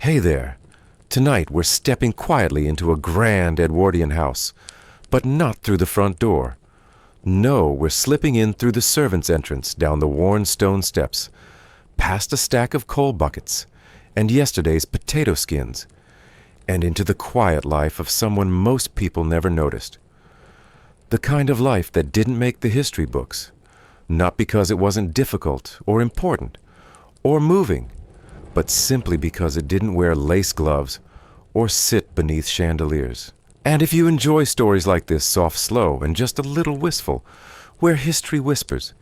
Hey there. Tonight we're stepping quietly into a grand Edwardian house, but not through the front door. No, we're slipping in through the servants' entrance down the worn stone steps, past a stack of coal buckets and yesterday's potato skins, and into the quiet life of someone most people never noticed. The kind of life that didn't make the history books, not because it wasn't difficult or important or moving, but simply because it didn't wear lace gloves or sit beneath chandeliers. And if you enjoy stories like this, soft, slow, and just a little wistful, where history whispers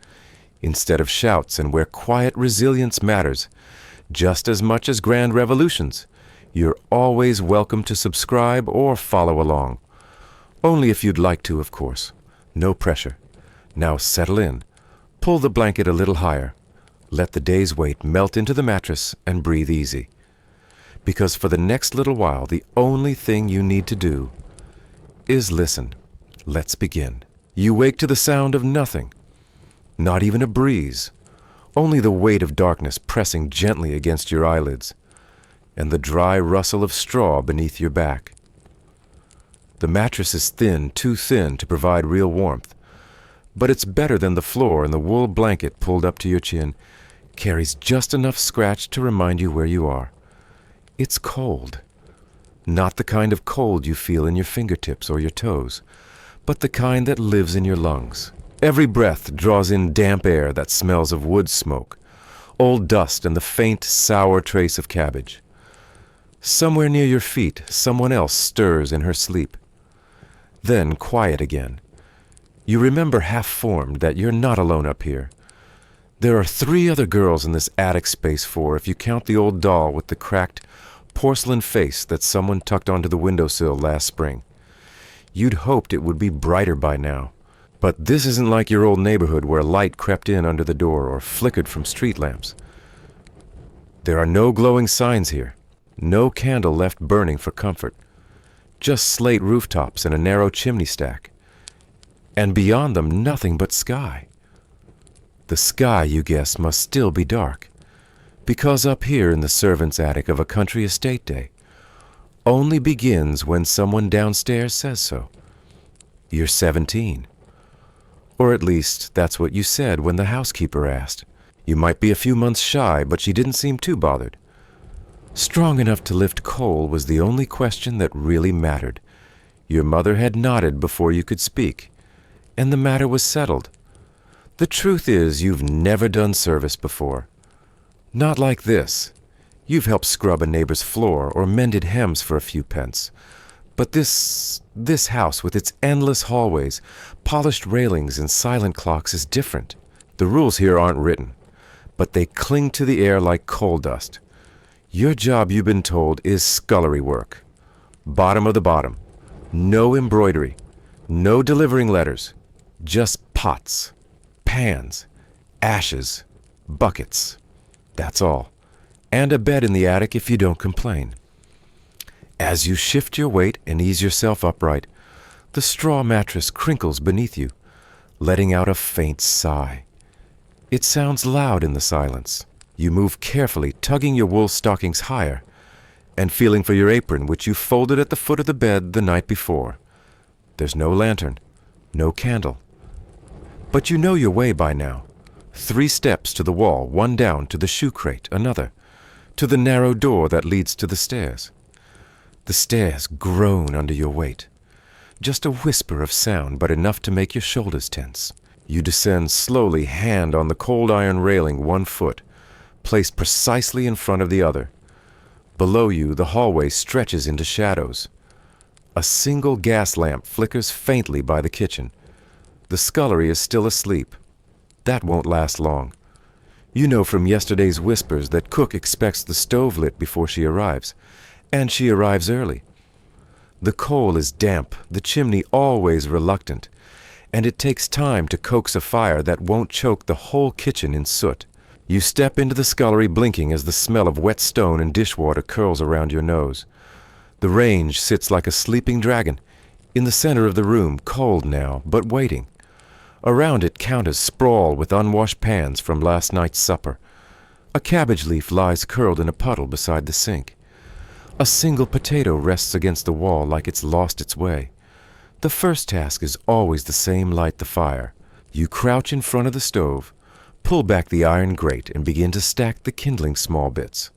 instead of shouts and where quiet resilience matters just as much as grand revolutions, you're always welcome to subscribe or follow along. Only if you'd like to, of course. No pressure. Now settle in. Pull the blanket a little higher. Let the day's weight melt into the mattress and breathe easy. Because for the next little while, the only thing you need to do is listen. Let's begin. You wake to the sound of nothing. Not even a breeze. Only the weight of darkness pressing gently against your eyelids, and the dry rustle of straw beneath your back. The mattress is thin, too thin to provide real warmth, but it's better than the floor, and the wool blanket pulled up to your chin carries just enough scratch to remind you where you are. It's cold. Not the kind of cold you feel in your fingertips or your toes, but the kind that lives in your lungs. Every breath draws in damp air that smells of wood smoke, old dust, and the faint, sour trace of cabbage. Somewhere near your feet, someone else stirs in her sleep. Then quiet again. You remember half-formed that you're not alone up here. There are 3 other girls in this attic space 4 if you count the old doll with the cracked porcelain face that someone tucked onto the windowsill last spring. You'd hoped it would be brighter by now. But this isn't like your old neighborhood where light crept in under the door or flickered from street lamps. There are no glowing signs here, no candle left burning for comfort, just slate rooftops and a narrow chimney stack. And beyond them, nothing but sky. The sky, you guess, must still be dark, because up here in the servants' attic of a country estate day only begins when someone downstairs says so. You're 17. Or at least, that's what you said when the housekeeper asked. You might be a few months shy, but she didn't seem too bothered. Strong enough to lift coal was the only question that really mattered. Your mother had nodded before you could speak, and the matter was settled. The truth is, you've never done service before. Not like this. You've helped scrub a neighbor's floor or mended hems for a few pence. But this house with its endless hallways, polished railings, and silent clocks is different. The rules here aren't written, but they cling to the air like coal dust. Your job, you've been told, is scullery work. Bottom of the bottom. No embroidery. No delivering letters. Just pots, pans, ashes, buckets. That's all. And a bed in the attic if you don't complain. As you shift your weight and ease yourself upright, the straw mattress crinkles beneath you, letting out a faint sigh. It sounds loud in the silence. You move carefully, tugging your wool stockings higher, and feeling for your apron, which you folded at the foot of the bed the night before. There's no lantern, no candle. But you know your way by now. 3 steps to the wall, 1 down to the shoe crate, another, to the narrow door that leads to the stairs. The stairs groan under your weight. Just a whisper of sound, but enough to make your shoulders tense. You descend slowly, hand on the cold iron railing, 1 foot, placed precisely in front of the other. Below you, the hallway stretches into shadows. A single gas lamp flickers faintly by the kitchen. The scullery is still asleep. That won't last long. You know from yesterday's whispers that cook expects the stove lit before she arrives, and she arrives early. The coal is damp, the chimney always reluctant, and it takes time to coax a fire that won't choke the whole kitchen in soot. You step into the scullery blinking as the smell of wet stone and dishwater curls around your nose. The range sits like a sleeping dragon in the center of the room, cold now, but waiting. Around it counters sprawl with unwashed pans from last night's supper. A cabbage leaf lies curled in a puddle beside the sink. A single potato rests against the wall like it's lost its way. The first task is always the same: light the fire. You crouch in front of the stove, pull back the iron grate, and begin to stack the kindling small bits.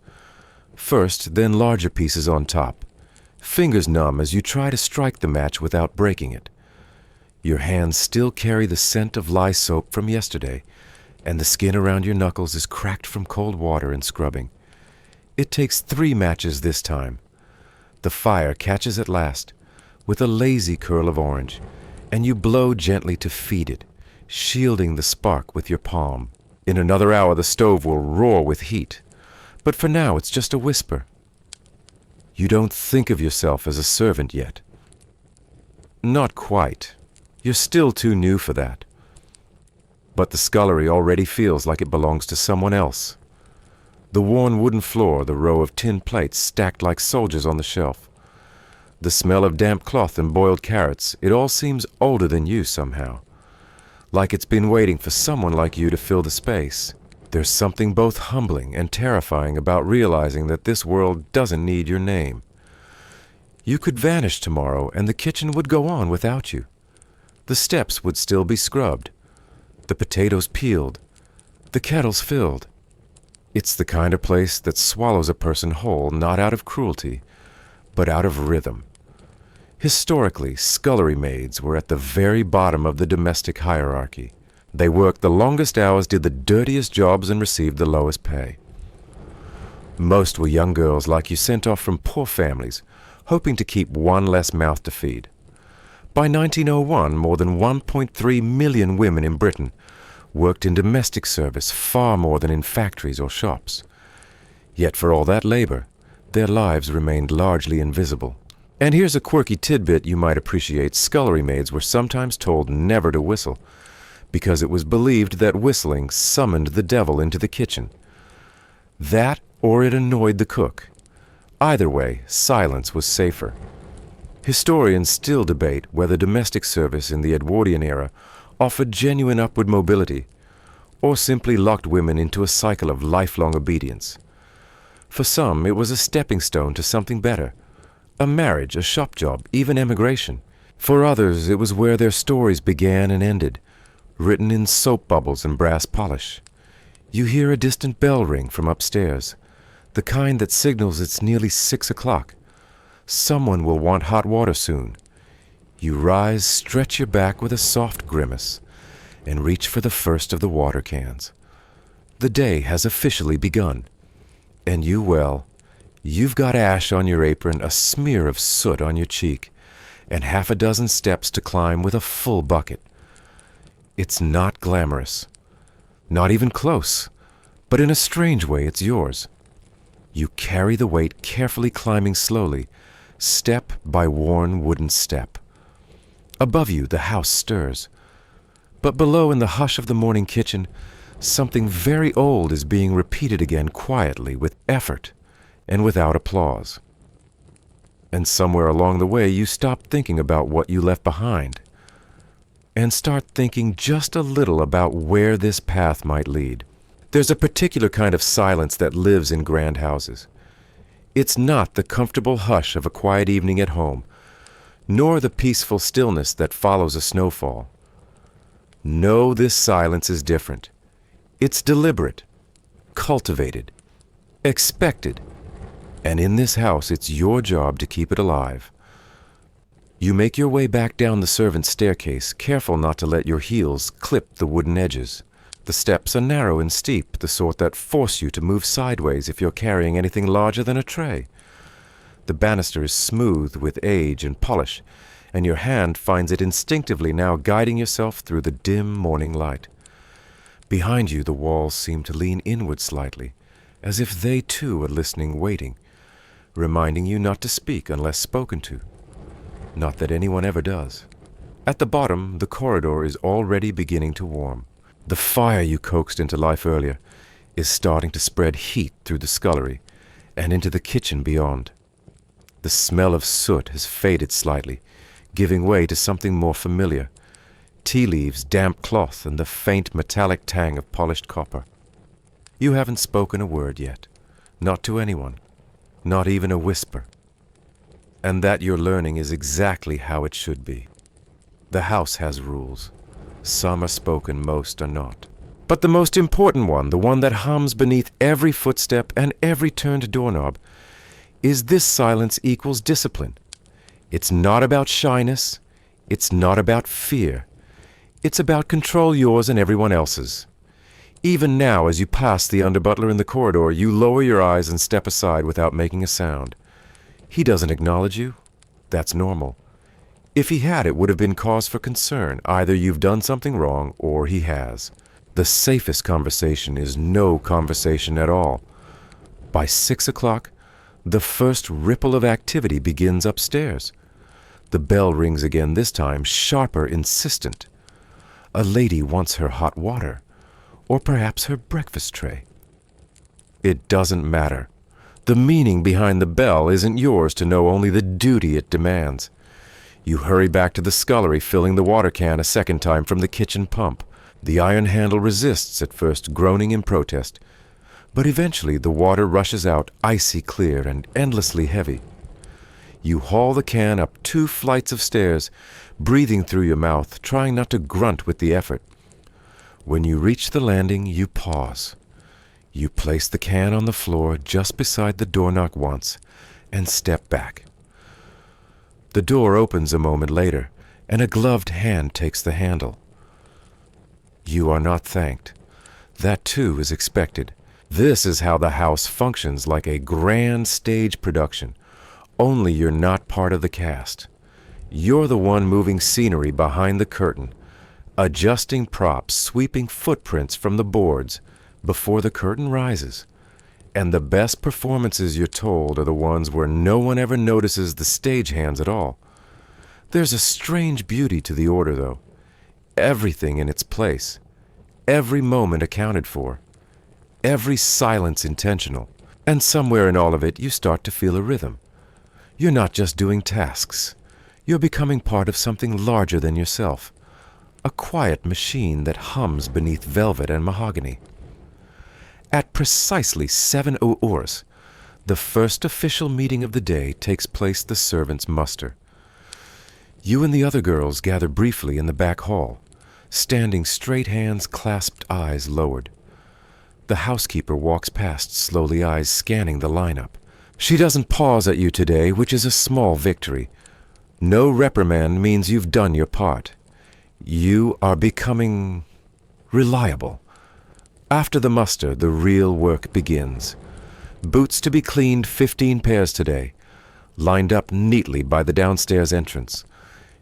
First, then larger pieces on top. Fingers numb as you try to strike the match without breaking it. Your hands still carry the scent of lye soap from yesterday, and the skin around your knuckles is cracked from cold water and scrubbing. It takes 3 matches this time. The fire catches at last, with a lazy curl of orange, and you blow gently to feed it, shielding the spark with your palm. In another hour the stove will roar with heat, but for now it's just a whisper. You don't think of yourself as a servant yet. Not quite. You're still too new for that. But the scullery already feels like it belongs to someone else. The worn wooden floor, the row of tin plates stacked like soldiers on the shelf, the smell of damp cloth and boiled carrots, it all seems older than you somehow. Like it's been waiting for someone like you to fill the space. There's something both humbling and terrifying about realizing that this world doesn't need your name. You could vanish tomorrow and the kitchen would go on without you. The steps would still be scrubbed, the potatoes peeled, the kettles filled. It's the kind of place that swallows a person whole, not out of cruelty, but out of rhythm. Historically, scullery maids were at the very bottom of the domestic hierarchy. They worked the longest hours, did the dirtiest jobs, and received the lowest pay. Most were young girls like you, sent off from poor families, hoping to keep one less mouth to feed. By 1901, more than 1.3 million women in Britain worked in domestic service, far more than in factories or shops. Yet for all that labor, their lives remained largely invisible. And here's a quirky tidbit you might appreciate. Scullery maids were sometimes told never to whistle, because it was believed that whistling summoned the devil into the kitchen. That, or it annoyed the cook. Either way, silence was safer. Historians still debate whether domestic service in the Edwardian era offered genuine upward mobility, or simply locked women into a cycle of lifelong obedience. For some, it was a stepping stone to something better, a marriage, a shop job, even emigration. For others, it was where their stories began and ended, written in soap bubbles and brass polish. You hear a distant bell ring from upstairs, the kind that signals it's nearly 6 o'clock. Someone will want hot water soon. You rise, stretch your back with a soft grimace, and reach for the first of the water cans. The day has officially begun. And you've got ash on your apron, a smear of soot on your cheek, and half a dozen steps to climb with a full bucket. It's not glamorous, not even close, but in a strange way it's yours. You carry the weight, carefully climbing slowly, step by worn wooden step. Above you, the house stirs. But below, in the hush of the morning kitchen, something very old is being repeated again quietly, with effort, and without applause. And somewhere along the way, you stop thinking about what you left behind, and start thinking just a little about where this path might lead. There's a particular kind of silence that lives in grand houses. It's not the comfortable hush of a quiet evening at home, nor the peaceful stillness that follows a snowfall. No, this silence is different. It's deliberate, cultivated, expected, and in this house it's your job to keep it alive. You make your way back down the servants' staircase, careful not to let your heels clip the wooden edges. The steps are narrow and steep, the sort that force you to move sideways if you're carrying anything larger than a tray. The banister is smooth with age and polish, and your hand finds it instinctively now, guiding yourself through the dim morning light. Behind you, the walls seem to lean inward slightly, as if they too are listening, waiting, reminding you not to speak unless spoken to. Not that anyone ever does. At the bottom, the corridor is already beginning to warm. The fire you coaxed into life earlier is starting to spread heat through the scullery and into the kitchen beyond. The smell of soot has faded slightly, giving way to something more familiar: tea leaves, damp cloth, and the faint metallic tang of polished copper. You haven't spoken a word yet, not to anyone, not even a whisper. And that you're learning is exactly how it should be. The house has rules. Some are spoken, most are not. But the most important one, the one that hums beneath every footstep and every turned doorknob, is this: silence equals discipline. It's not about shyness. It's not about fear. It's about control, yours and everyone else's. Even now, as you pass the underbutler in the corridor, you lower your eyes and step aside without making a sound. He doesn't acknowledge you. That's normal. If he had, it would have been cause for concern. Either you've done something wrong or he has. The safest conversation is no conversation at all. By 6 o'clock, the first ripple of activity begins upstairs. The bell rings again, this time sharper, insistent. A lady wants her hot water, or perhaps her breakfast tray. It doesn't matter. The meaning behind the bell isn't yours to know, only the duty it demands. You hurry back to the scullery, filling the water can a second time from the kitchen pump. The iron handle resists at first, groaning in protest, but eventually the water rushes out icy clear and endlessly heavy. You haul the can up 2 flights of stairs, breathing through your mouth, trying not to grunt with the effort. When you reach the landing, you pause. You place the can on the floor just beside the doorknob once and step back. The door opens a moment later, and a gloved hand takes the handle. You are not thanked. That too is expected. This is how the house functions, like a grand stage production. Only you're not part of the cast. You're the one moving scenery behind the curtain, adjusting props, sweeping footprints from the boards before the curtain rises. And the best performances, you're told, are the ones where no one ever notices the stagehands at all. There's a strange beauty to the order, though. Everything in its place, every moment accounted for, every silence intentional, and somewhere in all of it you start to feel a rhythm. You're not just doing tasks. You're becoming part of something larger than yourself, a quiet machine that hums beneath velvet and mahogany. At precisely 7 hours, the first official meeting of the day takes place, the servants' muster. You and the other girls gather briefly in the back hall, standing straight, hands clasped, eyes lowered. The housekeeper walks past, slowly, eyes scanning the lineup. She doesn't pause at you today, which is a small victory. No reprimand means you've done your part. You are becoming reliable. After the muster, the real work begins. Boots to be cleaned, 15 pairs today, lined up neatly by the downstairs entrance.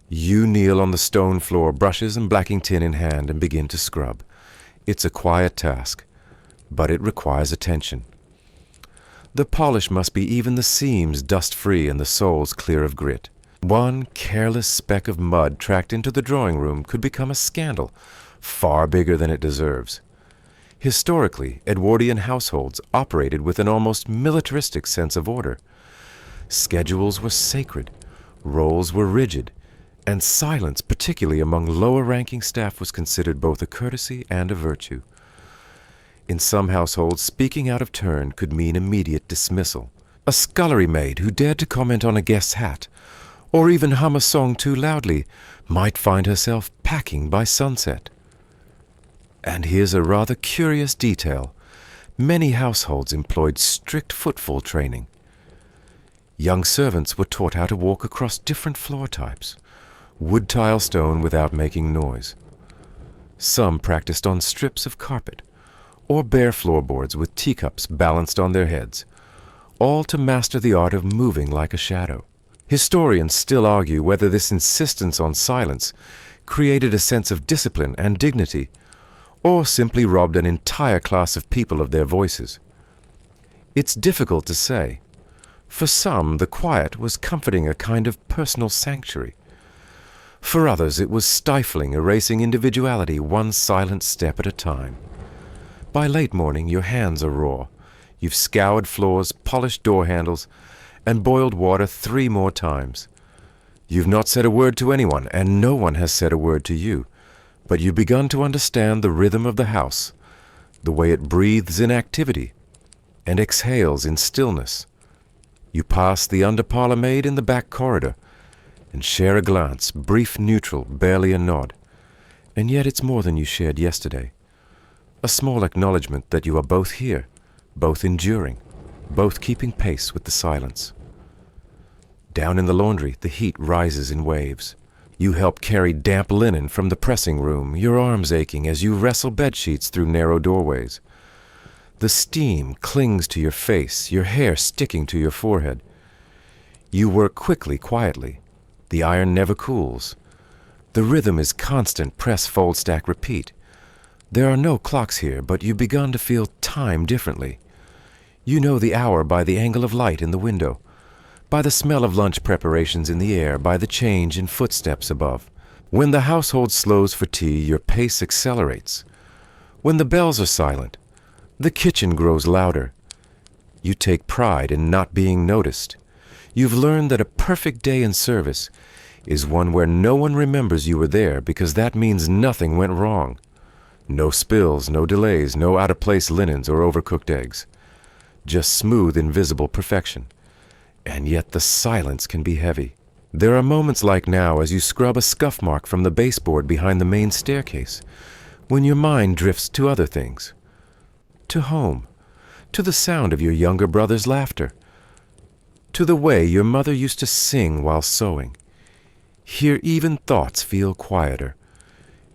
You kneel on the stone floor, brushes and blacking tin in hand, and begin to scrub. It's a quiet task, but it requires attention. The polish must be even the seams dust-free and the soles clear of grit. One careless speck of mud tracked into the drawing room could become a scandal, far bigger than it deserves. Historically, Edwardian households operated with an almost militaristic sense of order. Schedules were sacred, roles were rigid, and silence, particularly among lower-ranking staff, was considered both a courtesy and a virtue. In some households, speaking out of turn could mean immediate dismissal. A scullery maid who dared to comment on a guest's hat, or even hum a song too loudly, might find herself packing by sunset. And here's a rather curious detail. Many households employed strict footfall training. Young servants were taught how to walk across different floor types, wood, tile, stone, without making noise. Some practiced on strips of carpet, or bare floorboards with teacups balanced on their heads, all to master the art of moving like a shadow. Historians still argue whether this insistence on silence created a sense of discipline and dignity, or simply robbed an entire class of people of their voices. It's difficult to say. For some, the quiet was comforting, a kind of personal sanctuary. For others, it was stifling, erasing individuality one silent step at a time. By late morning, your hands are raw. You've scoured floors, polished door handles, and boiled water 3 more times. You've not said a word to anyone, and no one has said a word to you, but you've begun to understand the rhythm of the house, the way it breathes in activity and exhales in stillness. You pass the under-parlor maid in the back corridor and share a glance, brief, neutral, barely a nod. And yet it's more than you shared yesterday. A small acknowledgement that you are both here, both enduring, both keeping pace with the silence. Down in the laundry, the heat rises in waves. You help carry damp linen from the pressing room, your arms aching as you wrestle bedsheets through narrow doorways. The steam clings to your face, your hair sticking to your forehead. You work quickly, quietly. The iron never cools. The rhythm is constant press, fold, stack, repeat. There are no clocks here, but you've begun to feel time differently. You know the hour by the angle of light in the window, by the smell of lunch preparations in the air, by the change in footsteps above. When the household slows for tea, your pace accelerates. When the bells are silent, the kitchen grows louder. You take pride in not being noticed. You've learned that a perfect day in service is one where no one remembers you were there, because that means nothing went wrong. No spills, no delays, no out-of-place linens or overcooked eggs. Just smooth, invisible perfection. And yet the silence can be heavy. There are moments like now as you scrub a scuff mark from the baseboard behind the main staircase, when your mind drifts to other things. To home, to the sound of your younger brother's laughter, to the way your mother used to sing while sewing. Here even thoughts feel quieter.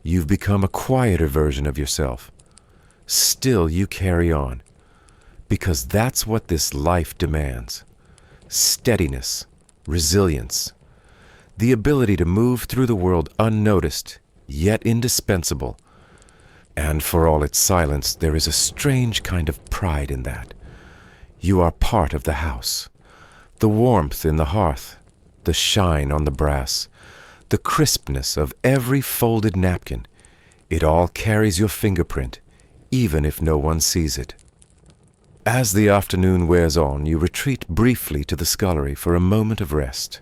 You've become a quieter version of yourself. Still you carry on, because that's what this life demands. Steadiness, resilience, the ability to move through the world unnoticed, yet indispensable. And for all its silence, there is a strange kind of pride in that. You are part of the house. The warmth in the hearth, the shine on the brass, the crispness of every folded napkin, it all carries your fingerprint, even if no one sees it. As the afternoon wears on, you retreat briefly to the scullery for a moment of rest,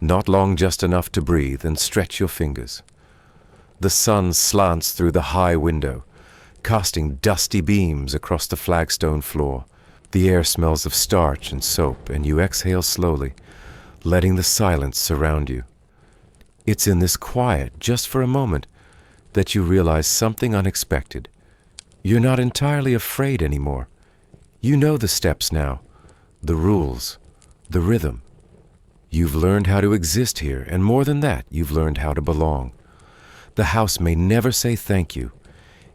not long, just enough to breathe and stretch your fingers. The sun slants through the high window, casting dusty beams across the flagstone floor. The air smells of starch and soap, and you exhale slowly, letting the silence surround you. It's in this quiet, just for a moment, that you realize something unexpected. You're not entirely afraid anymore. You know the steps now, the rules, the rhythm. You've learned how to exist here, and more than that, you've learned how to belong. The house may never say thank you.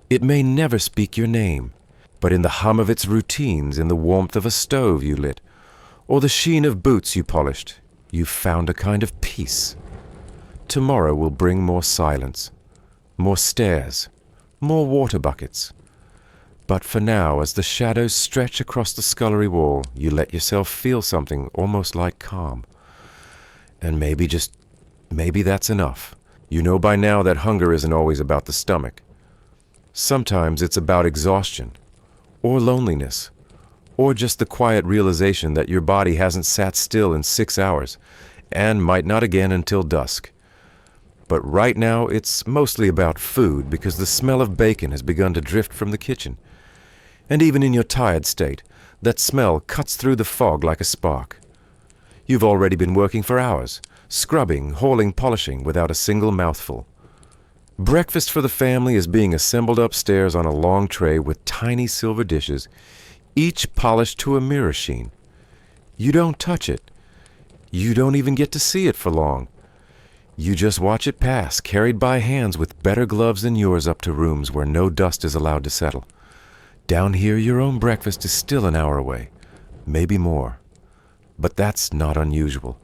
It may never speak your name, but in the hum of its routines, in the warmth of a stove you lit, or the sheen of boots you polished, you've found a kind of peace. Tomorrow will bring more silence, more stairs, more water buckets. But for now, as the shadows stretch across the scullery wall, you let yourself feel something almost like calm. And maybe that's enough. You know by now that hunger isn't always about the stomach. Sometimes it's about exhaustion, or loneliness, or just the quiet realization that your body hasn't sat still in 6 hours, and might not again until dusk. But right now it's mostly about food, because the smell of bacon has begun to drift from the kitchen. And even in your tired state, that smell cuts through the fog like a spark. You've already been working for hours, scrubbing, hauling, polishing, without a single mouthful. Breakfast for the family is being assembled upstairs on a long tray with tiny silver dishes, each polished to a mirror sheen. You don't touch it. You don't even get to see it for long. You just watch it pass, carried by hands with better gloves than yours up to rooms where no dust is allowed to settle. Down here, your own breakfast is still an hour away, maybe more. But that's not unusual.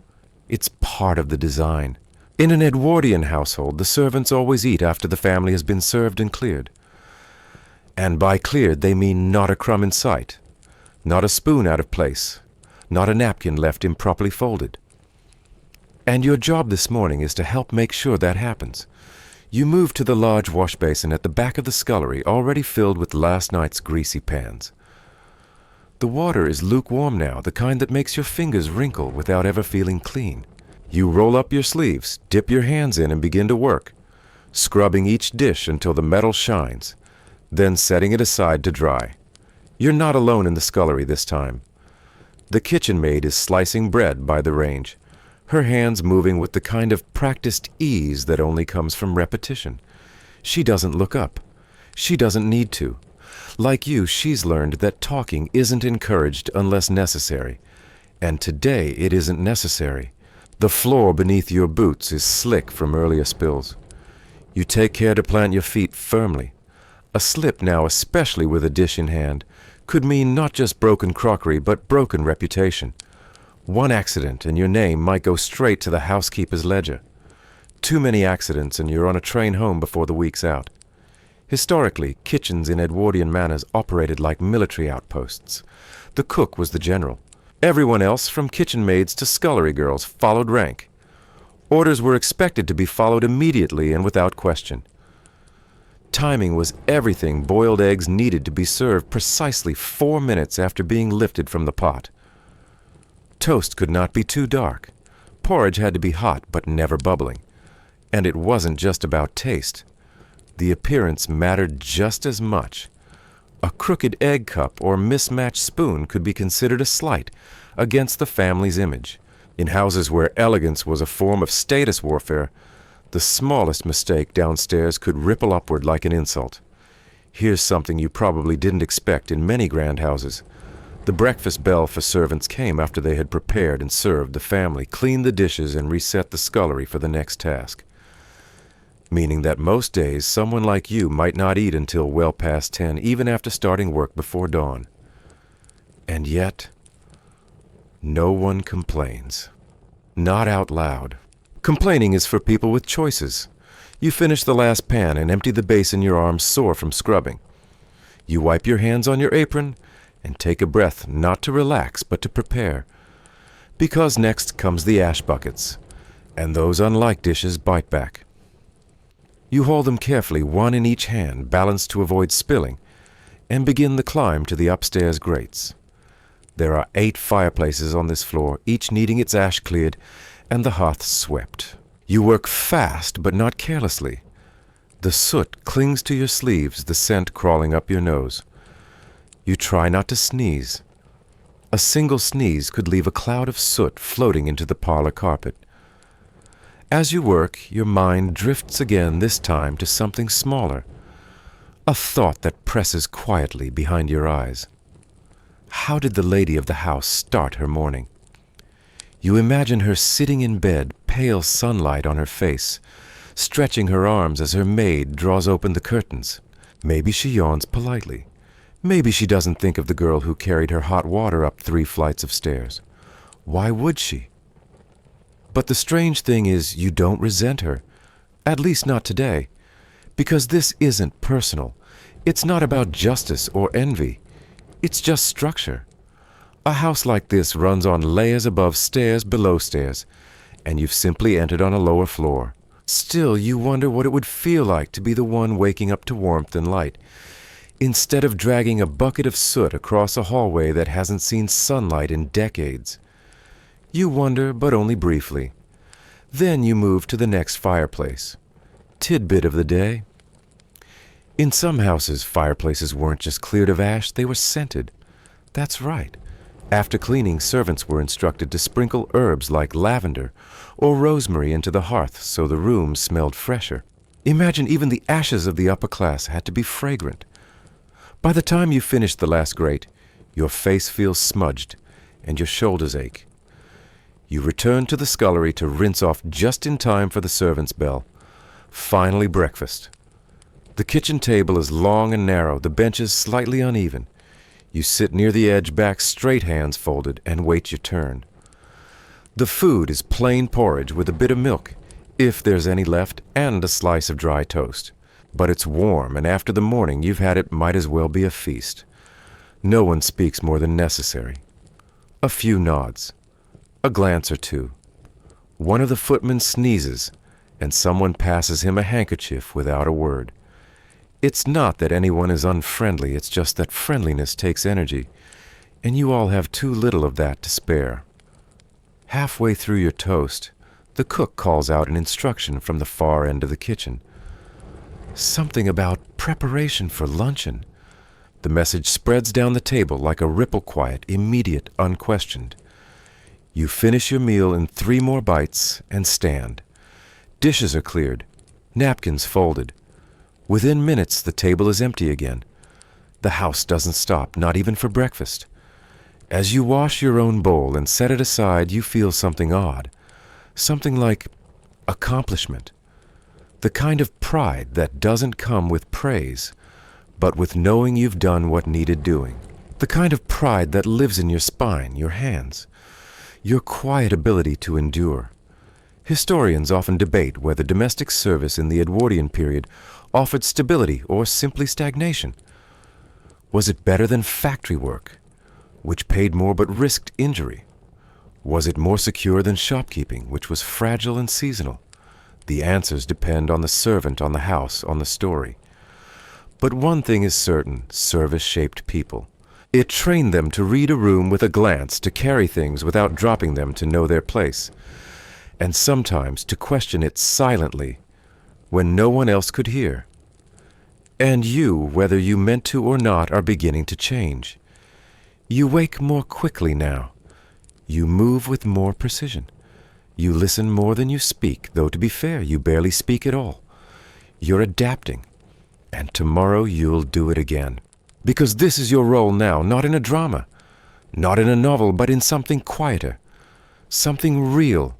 It's part of the design. In an Edwardian household, the servants always eat after the family has been served and cleared. And by cleared, they mean not a crumb in sight, not a spoon out of place, not a napkin left improperly folded. And your job this morning is to help make sure that happens. You move to the large wash basin at the back of the scullery, already filled with last night's greasy pans. The water is lukewarm now, the kind that makes your fingers wrinkle without ever feeling clean. You roll up your sleeves, dip your hands in, and begin to work, scrubbing each dish until the metal shines, then setting it aside to dry. You're not alone in the scullery this time. The kitchen maid is slicing bread by the range, her hands moving with the kind of practiced ease that only comes from repetition. She doesn't look up. She doesn't need to. Like you, she's learned that talking isn't encouraged unless necessary. And today it isn't necessary. The floor beneath your boots is slick from earlier spills. You take care to plant your feet firmly. A slip now, especially with a dish in hand, could mean not just broken crockery, but broken reputation. One accident and your name might go straight to the housekeeper's ledger. Too many accidents and you're on a train home before the week's out. Historically, kitchens in Edwardian manners operated like military outposts. The cook was the general. Everyone else, from kitchen maids to scullery girls, followed rank. Orders were expected to be followed immediately and without question. Timing was everything. Boiled eggs needed to be served precisely 4 minutes after being lifted from the pot. Toast could not be too dark. Porridge had to be hot but never bubbling. And it wasn't just about taste. The appearance mattered just as much. A crooked egg cup or mismatched spoon could be considered a slight against the family's image. In houses where elegance was a form of status warfare, the smallest mistake downstairs could ripple upward like an insult. Here's something you probably didn't expect in many grand houses. The breakfast bell for servants came after they had prepared and served the family, cleaned the dishes, and reset the scullery for the next task. Meaning that most days someone like you might not eat until well past 10, even after starting work before dawn. And yet, no one complains. Not out loud. Complaining is for people with choices. You finish the last pan and empty the basin your arms sore from scrubbing. You wipe your hands on your apron and take a breath, not to relax, but to prepare. Because next comes the ash buckets, and those unlike dishes bite back. You hold them carefully, one in each hand, balanced to avoid spilling, and begin the climb to the upstairs grates. There are 8 fireplaces on this floor, each needing its ash cleared and the hearth swept. You work fast, but not carelessly. The soot clings to your sleeves, the scent crawling up your nose. You try not to sneeze. A single sneeze could leave a cloud of soot floating into the parlor carpet. As you work, your mind drifts again, this time to something smaller. A thought that presses quietly behind your eyes. How did the lady of the house start her morning? You imagine her sitting in bed, pale sunlight on her face, stretching her arms as her maid draws open the curtains. Maybe she yawns politely. Maybe she doesn't think of the girl who carried her hot water up 3 flights of stairs. Why would she? But the strange thing is you don't resent her, at least not today, because this isn't personal. It's not about justice or envy. It's just structure. A house like this runs on layers above stairs below stairs, and you've simply entered on a lower floor. Still, you wonder what it would feel like to be the one waking up to warmth and light, instead of dragging a bucket of soot across a hallway that hasn't seen sunlight in decades. You wonder, but only briefly. Then you move to the next fireplace. Tidbit of the day. In some houses, fireplaces weren't just cleared of ash, they were scented. That's right. After cleaning, servants were instructed to sprinkle herbs like lavender or rosemary into the hearth so the room smelled fresher. Imagine even the ashes of the upper class had to be fragrant. By the time you finish the last grate, your face feels smudged and your shoulders ache. You return to the scullery to rinse off just in time for the servant's bell. Finally, breakfast. The kitchen table is long and narrow, the benches slightly uneven. You sit near the edge, back straight, hands folded, and wait your turn. The food is plain porridge with a bit of milk, if there's any left, and a slice of dry toast. But it's warm, and after the morning you've had it might as well be a feast. No one speaks more than necessary. A few nods. A glance or two. One of the footmen sneezes, and someone passes him a handkerchief without a word. It's not that anyone is unfriendly, it's just that friendliness takes energy, and you all have too little of that to spare. Halfway through your toast, the cook calls out an instruction from the far end of the kitchen. Something about preparation for luncheon. The message spreads down the table like a ripple quiet, immediate, unquestioned. You finish your meal in 3 more bites and stand. Dishes are cleared, napkins folded. Within minutes, the table is empty again. The house doesn't stop, not even for breakfast. As you wash your own bowl and set it aside, you feel something odd, something like accomplishment. The kind of pride that doesn't come with praise, but with knowing you've done what needed doing. The kind of pride that lives in your spine, your hands, your quiet ability to endure. Historians often debate whether domestic service in the Edwardian period offered stability or simply stagnation. Was it better than factory work, which paid more but risked injury? Was it more secure than shopkeeping, which was fragile and seasonal? The answers depend on the servant, on the house, on the story. But one thing is certain, service shaped people. It trained them to read a room with a glance, to carry things without dropping them, to know their place, and sometimes to question it silently when no one else could hear. And you, whether you meant to or not, are beginning to change. You wake more quickly now. You move with more precision. You listen more than you speak, though to be fair, you barely speak at all. You're adapting, and tomorrow you'll do it again. Because this is your role now, not in a drama, not in a novel, but in something quieter, something real,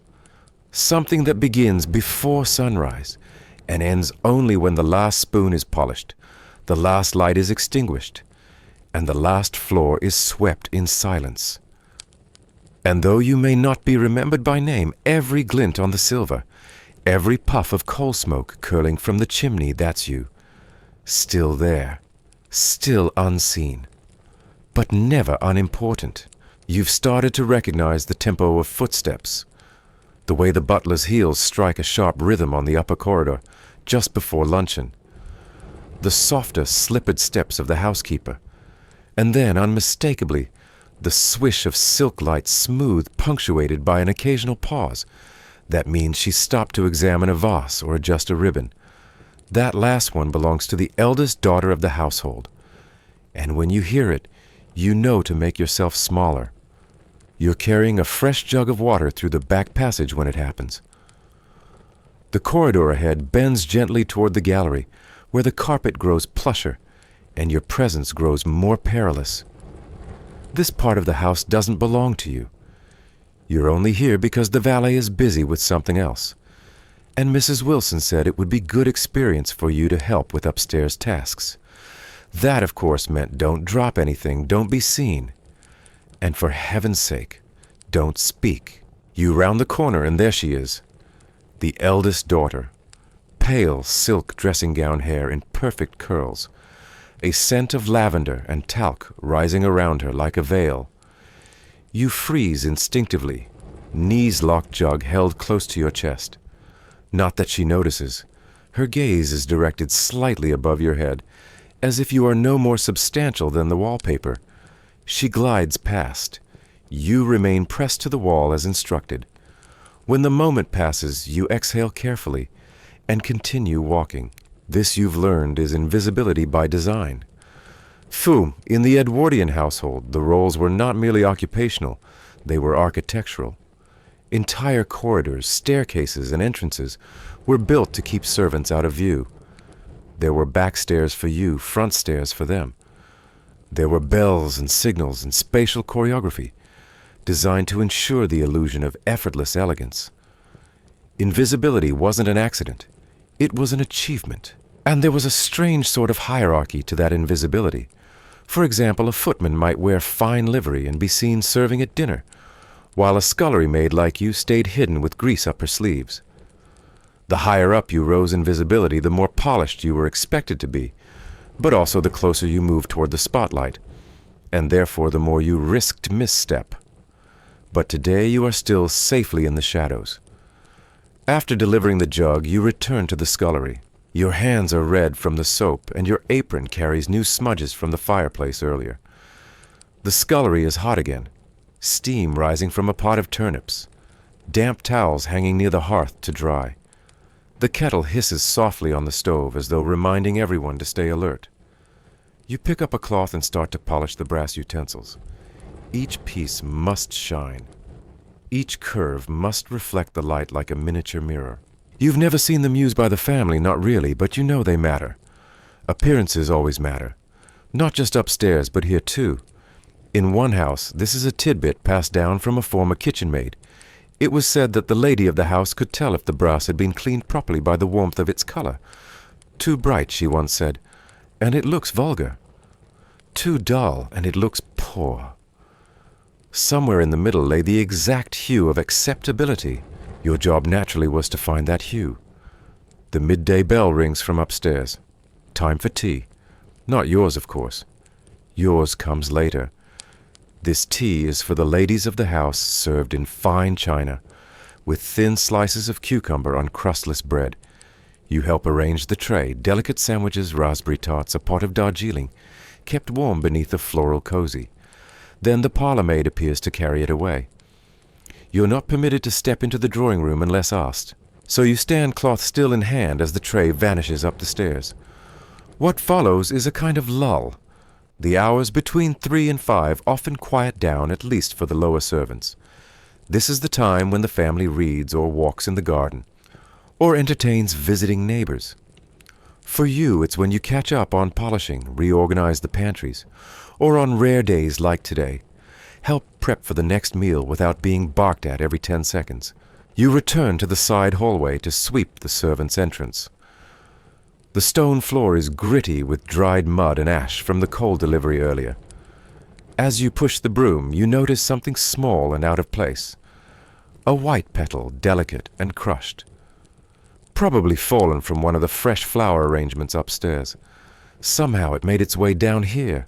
something that begins before sunrise and ends only when the last spoon is polished, the last light is extinguished, and the last floor is swept in silence. And though you may not be remembered by name, every glint on the silver, every puff of coal smoke curling from the chimney, that's you. Still there, still unseen, but never unimportant. You've started to recognize the tempo of footsteps, the way the butler's heels strike a sharp rhythm on the upper corridor just before luncheon, the softer, slippered steps of the housekeeper, and then, unmistakably, the swish of silk light, smooth, punctuated by an occasional pause. That means she stopped to examine a vase or adjust a ribbon. That last one belongs to the eldest daughter of the household. And when you hear it, you know to make yourself smaller. You're carrying a fresh jug of water through the back passage when it happens. The corridor ahead bends gently toward the gallery, where the carpet grows plusher, and your presence grows more perilous. This part of the house doesn't belong to you. You're only here because the valet is busy with something else. And Mrs. Wilson said it would be good experience for you to help with upstairs tasks. That, of course, meant don't drop anything, don't be seen. And for heaven's sake, don't speak. You round the corner and there she is, the eldest daughter, pale silk dressing gown hair in perfect curls, a scent of lavender and talc rising around her like a veil. You freeze instinctively, knees locked, jug held close to your chest. Not that she notices. Her gaze is directed slightly above your head, as if you are no more substantial than the wallpaper. She glides past. You remain pressed to the wall as instructed. When the moment passes, you exhale carefully and continue walking. This, you've learned, is invisibility by design. Phew, in the Edwardian household, the roles were not merely occupational, they were architectural. Entire corridors, staircases, and entrances were built to keep servants out of view. There were back stairs for you, front stairs for them. There were bells and signals and spatial choreography, designed to ensure the illusion of effortless elegance. Invisibility wasn't an accident. It was an achievement. And there was a strange sort of hierarchy to that invisibility. For example, a footman might wear fine livery and be seen serving at dinner, while a scullery maid like you stayed hidden with grease up her sleeves. The higher up you rose in visibility, the more polished you were expected to be, but also the closer you moved toward the spotlight, and therefore the more you risked misstep. But today you are still safely in the shadows. After delivering the jug, you return to the scullery. Your hands are red from the soap, and your apron carries new smudges from the fireplace earlier. The scullery is hot again, steam rising from a pot of turnips, damp towels hanging near the hearth to dry. The kettle hisses softly on the stove as though reminding everyone to stay alert. You pick up a cloth and start to polish the brass utensils. Each piece must shine. Each curve must reflect the light like a miniature mirror. You've never seen them used by the family, not really, but you know they matter. Appearances always matter. Not just upstairs, but here too. In one house, this is a tidbit passed down from a former kitchen maid. It was said that the lady of the house could tell if the brass had been cleaned properly by the warmth of its color. Too bright, she once said, and it looks vulgar. Too dull, and it looks poor. Somewhere in the middle lay the exact hue of acceptability. Your job naturally was to find that hue. The midday bell rings from upstairs. Time for tea. Not yours, of course. Yours comes later. This tea is for the ladies of the house, served in fine china, with thin slices of cucumber on crustless bread. You help arrange the tray, delicate sandwiches, raspberry tarts, a pot of Darjeeling, kept warm beneath a floral cozy. Then the parlor maid appears to carry it away. You're not permitted to step into the drawing room unless asked, so you stand cloth still in hand as the tray vanishes up the stairs. What follows is a kind of lull. The hours between 3 and 5 often quiet down, at least for the lower servants. This is the time when the family reads or walks in the garden, or entertains visiting neighbors. For you, it's when you catch up on polishing, reorganize the pantries, or on rare days like today, help prep for the next meal without being barked at every 10 seconds. You return to the side hallway to sweep the servants' entrance. The stone floor is gritty with dried mud and ash from the coal delivery earlier. As you push the broom, you notice something small and out of place. A white petal, delicate and crushed. Probably fallen from one of the fresh flower arrangements upstairs. Somehow it made its way down here.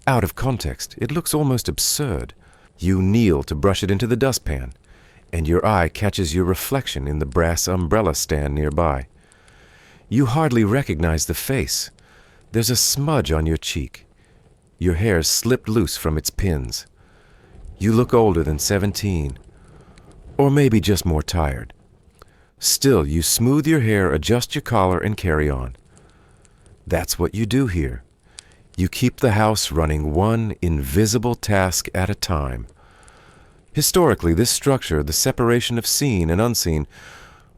Out of context, it looks almost absurd. You kneel to brush it into the dustpan, and your eye catches your reflection in the brass umbrella stand nearby. You hardly recognize the face. There's a smudge on your cheek. Your hair's slipped loose from its pins. You look older than 17, or maybe just more tired. Still, you smooth your hair, adjust your collar, and carry on. That's what you do here. You keep the house running one invisible task at a time. Historically, this structure, the separation of seen and unseen,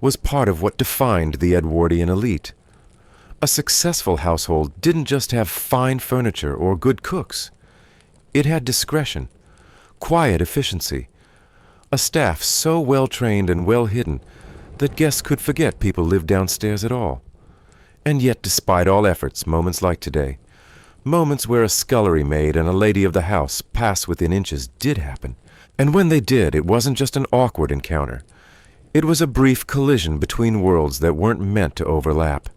was part of what defined the Edwardian elite. A successful household didn't just have fine furniture or good cooks. It had discretion, quiet efficiency, a staff so well-trained and well-hidden that guests could forget people lived downstairs at all. And yet, despite all efforts, moments like today, moments where a scullery maid and a lady of the house pass within inches, did happen. And when they did, it wasn't just an awkward encounter. It was a brief collision between worlds that weren't meant to overlap.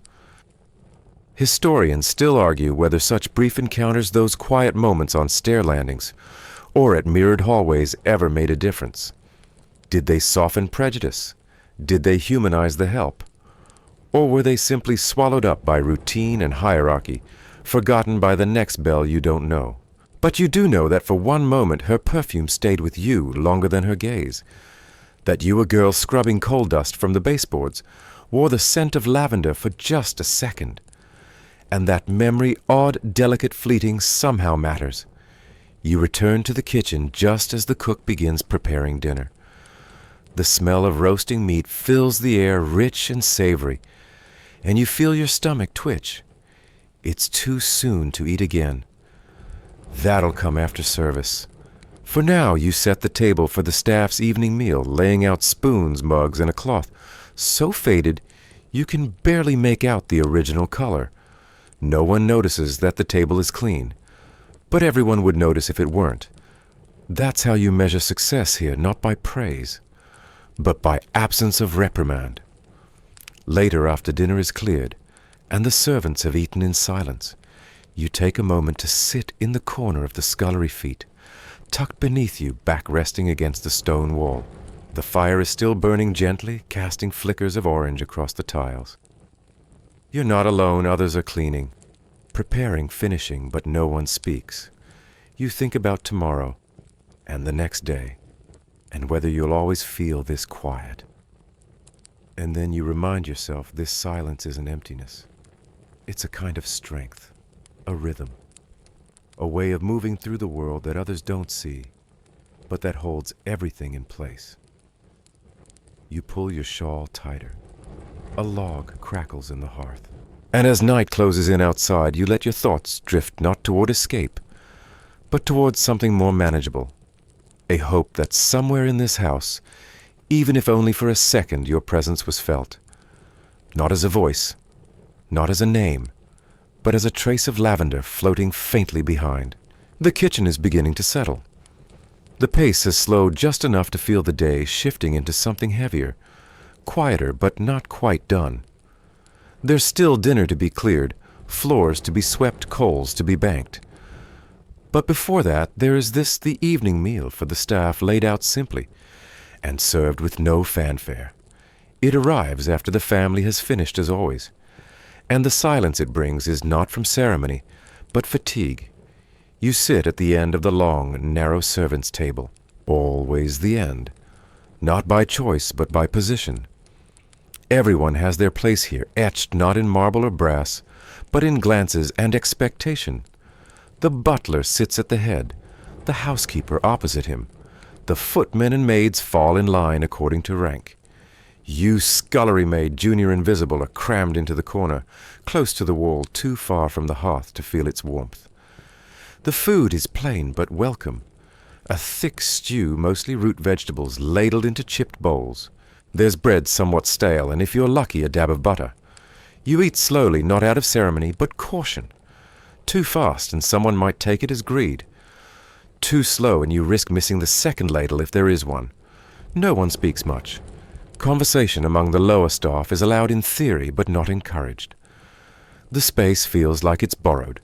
Historians still argue whether such brief encounters, those quiet moments on stair landings or at mirrored hallways, ever made a difference. Did they soften prejudice? Did they humanize the help? Or were they simply swallowed up by routine and hierarchy, forgotten by the next bell you don't know? But you do know that for one moment her perfume stayed with you longer than her gaze. That you, a girl scrubbing coal dust from the baseboards, wore the scent of lavender for just a second. And that memory, odd, delicate, fleeting, somehow matters. You return to the kitchen just as the cook begins preparing dinner. The smell of roasting meat fills the air, rich and savory, and you feel your stomach twitch. It's too soon to eat again. That'll come after service. For now, you set the table for the staff's evening meal, laying out spoons, mugs, and a cloth so faded you can barely make out the original color. No one notices that the table is clean, but everyone would notice if it weren't. That's how you measure success here, not by praise, but by absence of reprimand. Later, after dinner is cleared, and the servants have eaten in silence, you take a moment to sit in the corner of the scullery feet, tucked beneath you, back resting against the stone wall. The fire is still burning gently, casting flickers of orange across the tiles. You're not alone, others are cleaning, preparing, finishing, but no one speaks. You think about tomorrow, and the next day, and whether you'll always feel this quiet. And then you remind yourself this silence isn't emptiness. It's a kind of strength, a rhythm. a way of moving through the world that others don't see, but that holds everything in place. You pull your shawl tighter. A log crackles in the hearth. And as night closes in outside, you let your thoughts drift not toward escape, but towards something more manageable. A hope that somewhere in this house, even if only for a second, your presence was felt. Not as a voice, not as a name, but as a trace of lavender floating faintly behind. The kitchen is beginning to settle. The pace has slowed just enough to feel the day shifting into something heavier, quieter but not quite done. There's still dinner to be cleared, floors to be swept, coals to be banked. But before that, there is the evening meal for the staff, laid out simply and served with no fanfare. It arrives after the family has finished as always, and the silence it brings is not from ceremony, but fatigue. You sit at the end of the long, narrow servants' table, always the end, not by choice but by position. Everyone has their place here, etched not in marble or brass, but in glances and expectation. The butler sits at the head, the housekeeper opposite him. The footmen and maids fall in line according to rank. You scullery maid, junior invisible, are crammed into the corner, close to the wall, too far from the hearth to feel its warmth. The food is plain but welcome. A thick stew, mostly root vegetables, ladled into chipped bowls. There's bread somewhat stale, and if you're lucky, a dab of butter. You eat slowly, not out of ceremony, but caution. Too fast, and someone might take it as greed. Too slow, and you risk missing the second ladle if there is one. No one speaks much. Conversation among the lower staff is allowed in theory, but not encouraged. The space feels like it's borrowed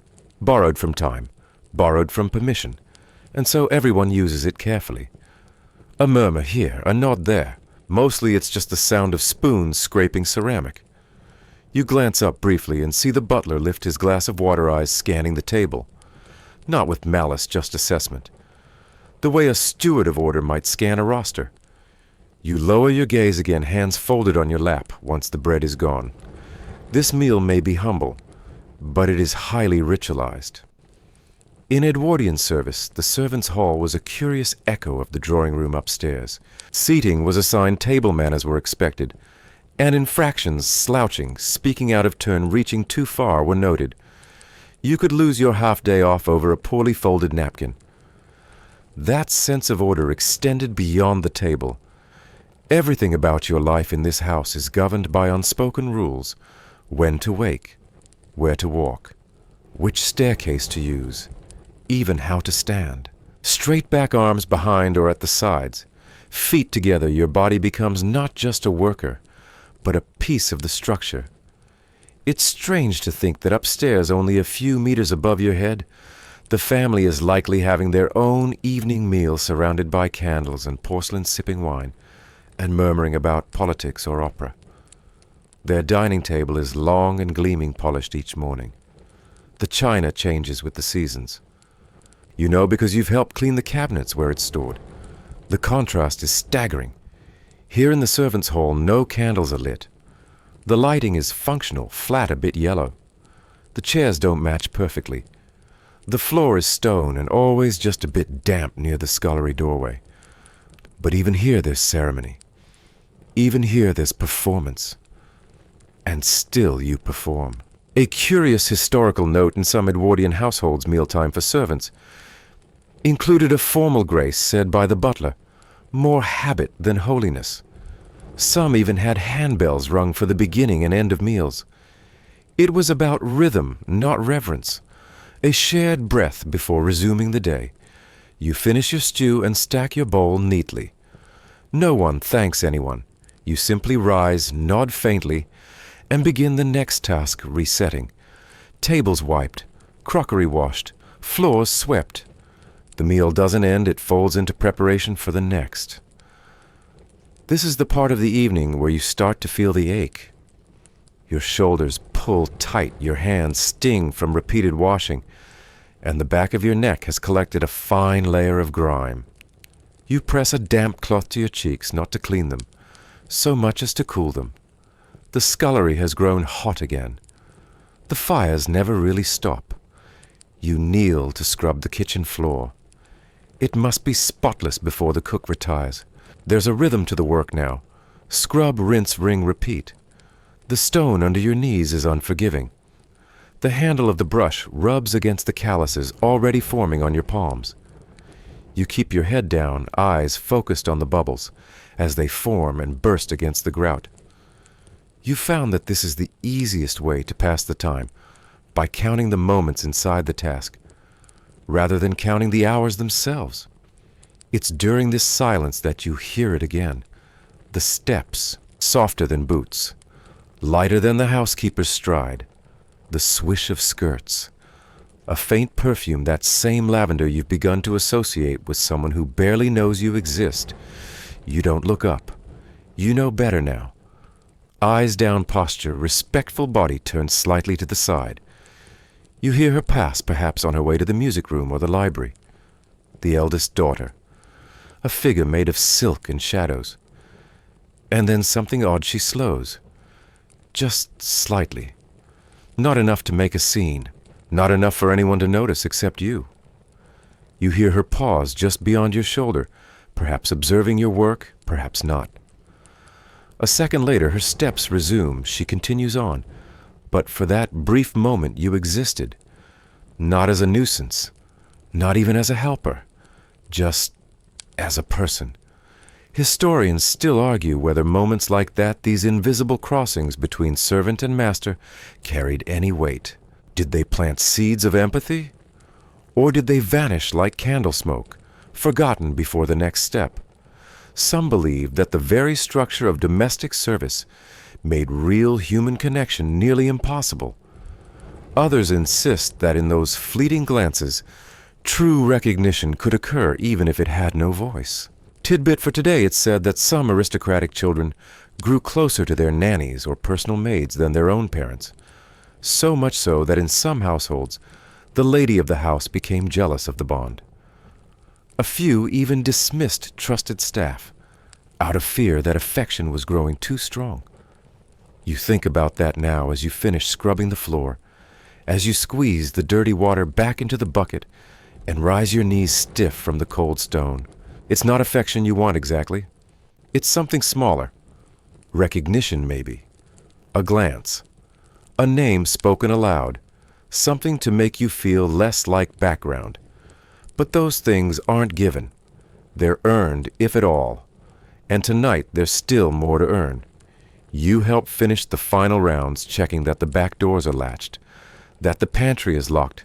from time, borrowed from permission, and so everyone uses it carefully. A murmur here, a nod there. Mostly it's just the sound of spoons scraping ceramic. You glance up briefly and see the butler lift his glass of water, eyes scanning the table. Not with malice, just assessment. The way a steward of order might scan a roster. You lower your gaze again, hands folded on your lap, once the bread is gone. This meal may be humble, but it is highly ritualized. In Edwardian service, the servants' hall was a curious echo of the drawing room upstairs. Seating was assigned table manners were expected, and infractions, slouching, speaking out of turn, reaching too far were noted. You could lose your half-day off over a poorly folded napkin. That sense of order extended beyond the table. Everything about your life in this house is governed by unspoken rules: when to wake, where to walk, which staircase to use, even how to stand. Straight back arms behind or at the sides. Feet together, your body becomes not just a worker, but a piece of the structure. It's strange to think that upstairs, only a few meters above your head, the family is likely having their own evening meal surrounded by candles and porcelain sipping wine, and murmuring about politics or opera. Their dining table is long and gleaming polished each morning. The china changes with the seasons. You know because you've helped clean the cabinets where it's stored. The contrast is staggering. Here in the servants' hall, no candles are lit. The lighting is functional, flat, a bit yellow. The chairs don't match perfectly. The floor is stone and always just a bit damp near the scullery doorway. But even here there's ceremony. Even here there's performance. And still you perform. A curious historical note in some Edwardian households' mealtime for servants included a formal grace said by the butler, more habit than holiness. Some even had handbells rung for the beginning and end of meals. It was about rhythm, not reverence, a shared breath before resuming the day. You finish your stew and stack your bowl neatly. No one thanks anyone. You simply rise, nod faintly, and begin the next task, resetting. Tables wiped, crockery washed, floors swept. The meal doesn't end, it folds into preparation for the next. This is the part of the evening where you start to feel the ache. Your shoulders pull tight, your hands sting from repeated washing, and the back of your neck has collected a fine layer of grime. You press a damp cloth to your cheeks, not to clean them, so much as to cool them. The scullery has grown hot again. The fires never really stop. You kneel to scrub the kitchen floor. It must be spotless before the cook retires. There's a rhythm to the work now. Scrub, rinse, wring, repeat. The stone under your knees is unforgiving. The handle of the brush rubs against the calluses already forming on your palms. You keep your head down, eyes focused on the bubbles, as they form and burst against the grout. You found that this is the easiest way to pass the time, by counting the moments inside the task, rather than counting the hours themselves. It's during this silence that you hear it again. The steps, softer than boots, lighter than the housekeeper's stride, the swish of skirts, a faint perfume, that same lavender you've begun to associate with someone who barely knows you exist. You don't look up. You know better now. Eyes down posture, respectful body turned slightly to the side. You hear her pass, perhaps on her way to the music room or the library. The eldest daughter. A figure made of silk and shadows. And then something odd, she slows. Just slightly. Not enough to make a scene. Not enough for anyone to notice except you. You hear her pause just beyond your shoulder, perhaps observing your work, perhaps not. A second later, her steps resume. She continues on. But for that brief moment you existed. Not as a nuisance. Not even as a helper. Just as a person. Historians still argue whether moments like that, these invisible crossings between servant and master, carried any weight. Did they plant seeds of empathy? Or did they vanish like candle smoke, forgotten before the next step? Some believe that the very structure of domestic service made real human connection nearly impossible. Others insist that in those fleeting glances, true recognition could occur even if it had no voice. Tidbit for today, it's said that some aristocratic children grew closer to their nannies or personal maids than their own parents. So much so that in some households, the lady of the house became jealous of the bond. A few even dismissed trusted staff, out of fear that affection was growing too strong. You think about that now as you finish scrubbing the floor, as you squeeze the dirty water back into the bucket and rise your knees stiff from the cold stone. It's not affection you want exactly. It's something smaller. Recognition, maybe. A glance. A name spoken aloud. Something to make you feel less like background. But those things aren't given. They're earned, if at all. And tonight there's still more to earn. You help finish the final rounds, checking that the back doors are latched, that the pantry is locked,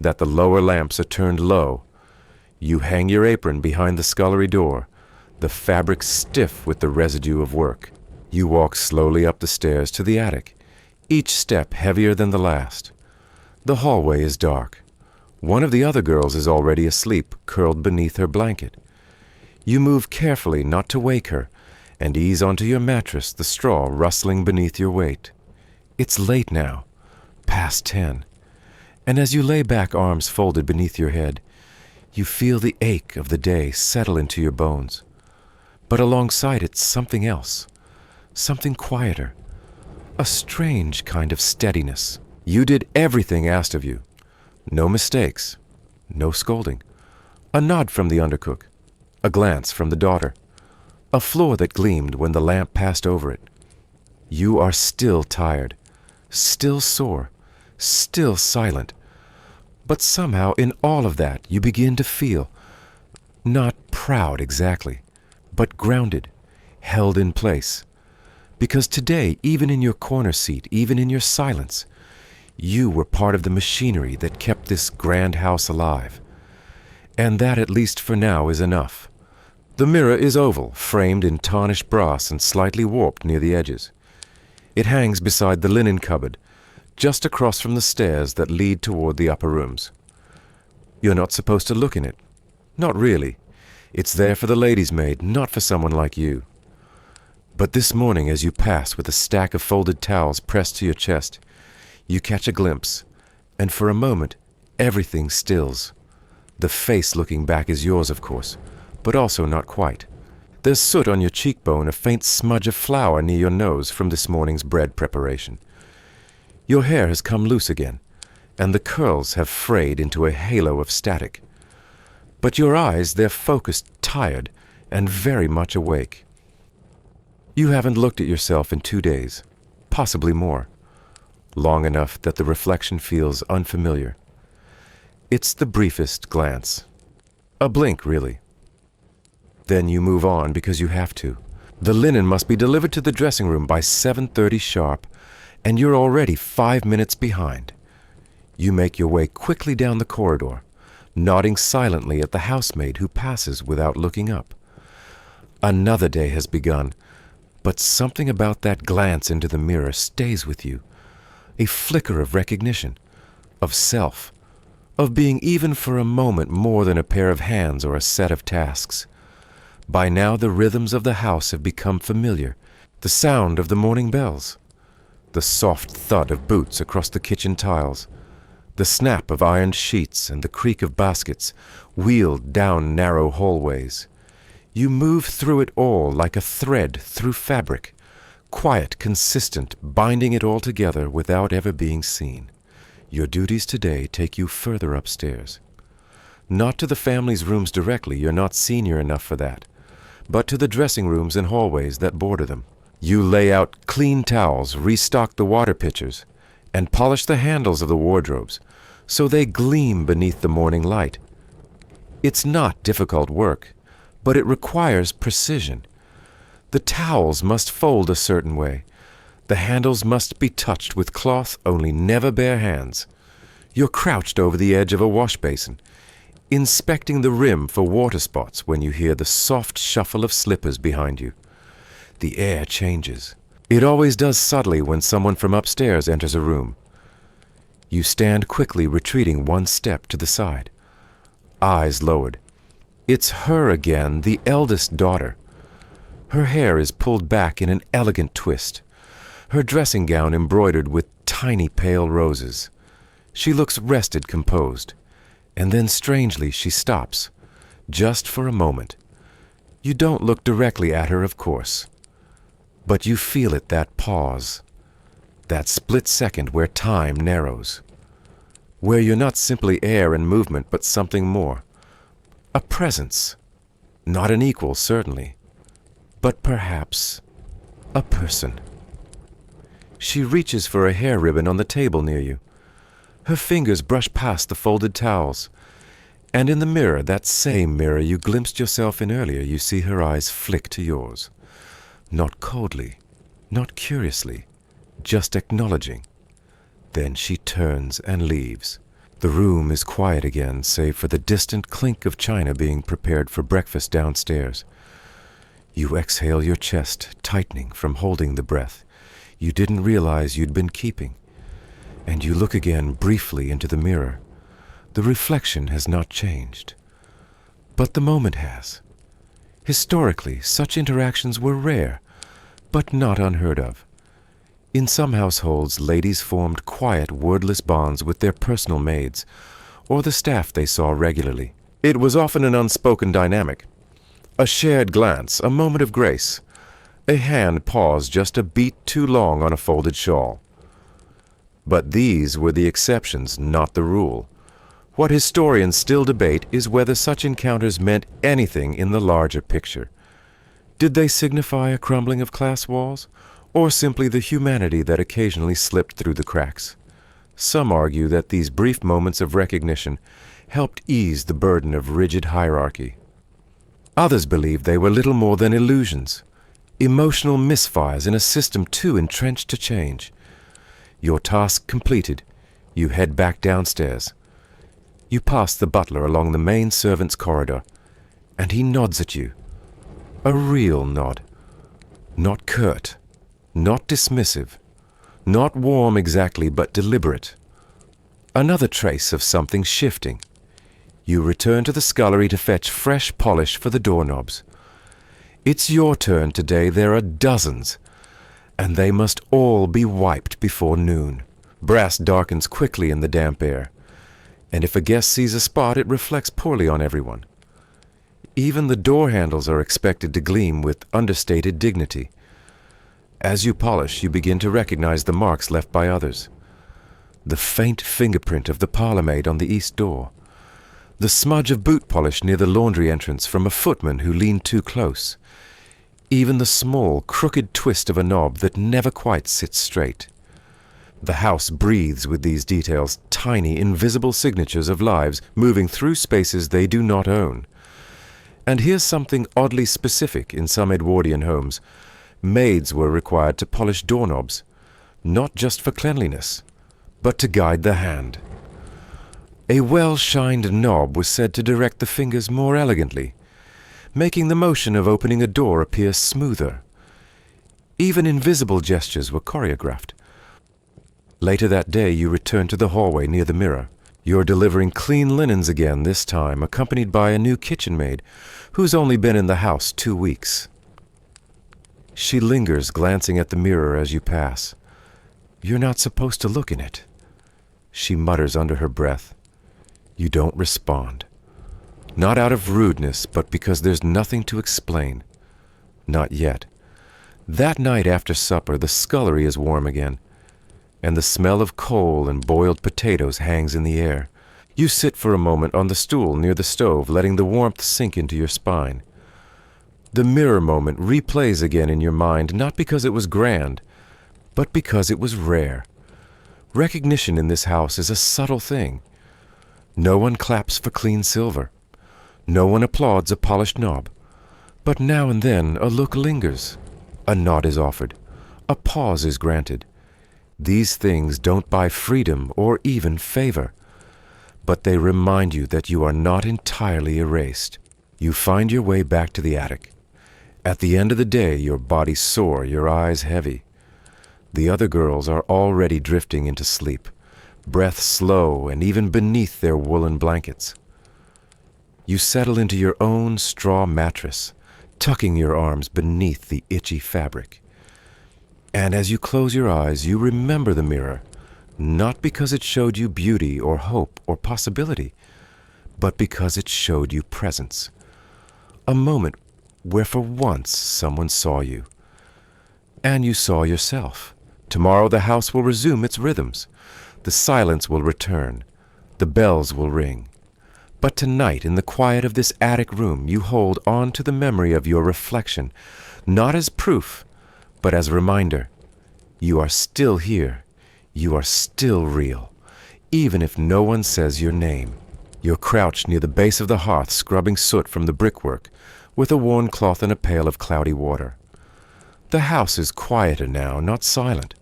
that the lower lamps are turned low. You hang your apron behind the scullery door, the fabric stiff with the residue of work. You walk slowly up the stairs to the attic, each step heavier than the last. The hallway is dark. One of the other girls is already asleep, curled beneath her blanket. You move carefully not to wake her, and ease onto your mattress, the straw rustling beneath your weight. It's late now, past 10, and as you lay back, arms folded beneath your head, you feel the ache of the day settle into your bones. But alongside it, something else, something quieter, a strange kind of steadiness. You did everything asked of you. No mistakes, no scolding, a nod from the undercook, a glance from the daughter, a floor that gleamed when the lamp passed over it. You are still tired, still sore, still silent. But somehow in all of that you begin to feel, not proud exactly, but grounded, held in place. Because today, even in your corner seat, even in your silence, you were part of the machinery that kept this grand house alive. And that, at least for now, is enough. The mirror is oval, framed in tarnished brass and slightly warped near the edges. It hangs beside the linen cupboard, just across from the stairs that lead toward the upper rooms. You're not supposed to look in it. Not really. It's there for the lady's maid, not for someone like you. But this morning, as you pass with a stack of folded towels pressed to your chest, you catch a glimpse, and for a moment, everything stills. The face looking back is yours, of course, but also not quite. There's soot on your cheekbone, a faint smudge of flour near your nose from this morning's bread preparation. Your hair has come loose again, and the curls have frayed into a halo of static. But your eyes, they're focused, tired, and very much awake. You haven't looked at yourself in 2 days, possibly more, long enough that the reflection feels unfamiliar. It's the briefest glance. A blink, really. Then you move on because you have to. The linen must be delivered to the dressing room by 7:30 sharp, and you're already 5 minutes behind. You make your way quickly down the corridor, nodding silently at the housemaid who passes without looking up. Another day has begun, but something about that glance into the mirror stays with you. A flicker of recognition, of self, of being even for a moment more than a pair of hands or a set of tasks. By now the rhythms of the house have become familiar, the sound of the morning bells, the soft thud of boots across the kitchen tiles, the snap of ironed sheets and the creak of baskets wheeled down narrow hallways. You move through it all like a thread through fabric, quiet, consistent, binding it all together without ever being seen. Your duties today take you further upstairs. Not to the family's rooms directly, you're not senior enough for that, but to the dressing rooms and hallways that border them. You lay out clean towels, restock the water pitchers, and polish the handles of the wardrobes so they gleam beneath the morning light. It's not difficult work, but it requires precision. The towels must fold a certain way. The handles must be touched with cloth, only never bare hands. You're crouched over the edge of a wash basin, inspecting the rim for water spots when you hear the soft shuffle of slippers behind you. The air changes. It always does subtly when someone from upstairs enters a room. You stand quickly, retreating one step to the side, eyes lowered. It's her again, the eldest daughter. Her hair is pulled back in an elegant twist, her dressing gown embroidered with tiny pale roses. She looks rested, composed, and then strangely she stops, just for a moment. You don't look directly at her, of course, but you feel it, that pause, that split second where time narrows, where you're not simply air and movement, but something more. A presence, not an equal, certainly, but perhaps a person. She reaches for a hair ribbon on the table near you. Her fingers brush past the folded towels, and in the mirror, that same mirror you glimpsed yourself in earlier, you see her eyes flick to yours. Not coldly, not curiously, just acknowledging. Then she turns and leaves. The room is quiet again, save for the distant clink of china being prepared for breakfast downstairs. You exhale, your chest tightening from holding the breath you didn't realize you'd been keeping, and you look again briefly into the mirror. The reflection has not changed, but the moment has. Historically, such interactions were rare, but not unheard of. In some households, ladies formed quiet, wordless bonds with their personal maids, or the staff they saw regularly. It was often an unspoken dynamic. A shared glance, a moment of grace, a hand paused just a beat too long on a folded shawl. But these were the exceptions, not the rule. What historians still debate is whether such encounters meant anything in the larger picture. Did they signify a crumbling of class walls, or simply the humanity that occasionally slipped through the cracks? Some argue that these brief moments of recognition helped ease the burden of rigid hierarchy. Others believe they were little more than illusions, emotional misfires in a system too entrenched to change. Your task completed, you head back downstairs. You pass the butler along the main servants' corridor, and he nods at you. A real nod. Not curt, not dismissive, not warm exactly, but deliberate. Another trace of something shifting. You return to the scullery to fetch fresh polish for the doorknobs. It's your turn today. There are dozens, and they must all be wiped before noon. Brass darkens quickly in the damp air, and if a guest sees a spot, it reflects poorly on everyone. Even the door handles are expected to gleam with understated dignity. As you polish, you begin to recognize the marks left by others. the faint fingerprint of the parlour-maid on the east door, the smudge of boot polish near the laundry entrance from a footman who leaned too close, even the small, crooked twist of a knob that never quite sits straight. The house breathes with these details, tiny, invisible signatures of lives moving through spaces they do not own. And here's something oddly specific in some Edwardian homes. Maids were required to polish doorknobs, not just for cleanliness, but to guide the hand. A well-shined knob was said to direct the fingers more elegantly, making the motion of opening a door appear smoother. Even invisible gestures were choreographed. Later that day you returned to the hallway near the mirror. You're delivering clean linens again, this time accompanied by a new kitchen maid who's only been in the house 2 weeks. She lingers, glancing at the mirror as you pass. You're not supposed to look in it. She mutters under her breath. You don't respond. Not out of rudeness, but because there's nothing to explain. Not yet. That night after supper, the scullery is warm again, and the smell of coal and boiled potatoes hangs in the air. You sit for a moment on the stool near the stove, letting the warmth sink into your spine. The mirror moment replays again in your mind, not because it was grand, but because it was rare. Recognition in this house is a subtle thing. No one claps for clean silver. No one applauds a polished knob. But now and then a look lingers. A nod is offered. A pause is granted. These things don't buy freedom or even favor, but they remind you that you are not entirely erased. You find your way back to the attic. At the end of the day, your body sore, your eyes heavy. The other girls are already drifting into sleep, breath slow and even beneath their woolen blankets. You settle into your own straw mattress, tucking your arms beneath the itchy fabric. And as you close your eyes, you remember the mirror, not because it showed you beauty or hope or possibility, but because it showed you presence. A moment where for once someone saw you. And you saw yourself. Tomorrow the house will resume its rhythms. The silence will return. The bells will ring. But tonight, in the quiet of this attic room, you hold on to the memory of your reflection, not as proof, but as a reminder. You are still here. You are still real, even if no one says your name. You're crouched near the base of the hearth, scrubbing soot from the brickwork, with a worn cloth and a pail of cloudy water. The house is quieter now, not silent,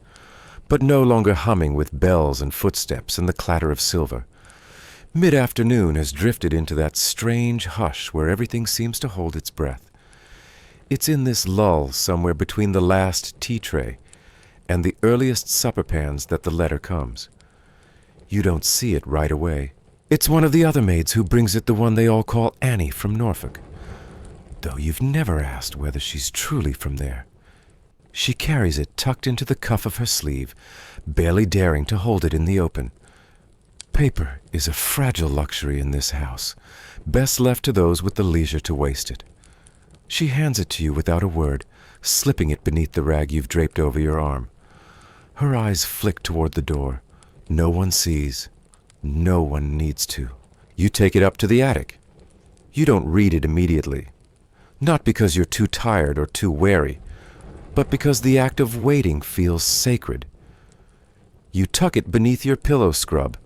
but no longer humming with bells and footsteps and the clatter of silver. Mid-afternoon has drifted into that strange hush where everything seems to hold its breath. It's in this lull somewhere between the last tea tray and the earliest supper pans that the letter comes. You don't see it right away. It's one of the other maids who brings it, the one they all call Annie from Norfolk, though you've never asked whether she's truly from there. She carries it tucked into the cuff of her sleeve, barely daring to hold it in the open. Paper is a fragile luxury in this house, best left to those with the leisure to waste it. She hands it to you without a word, slipping it beneath the rag you've draped over your arm. Her eyes flick toward the door. No one sees. No one needs to. You take it up to the attic. You don't read it immediately. Not because you're too tired or too wary, but because the act of waiting feels sacred. You tuck it beneath your pillow scrub.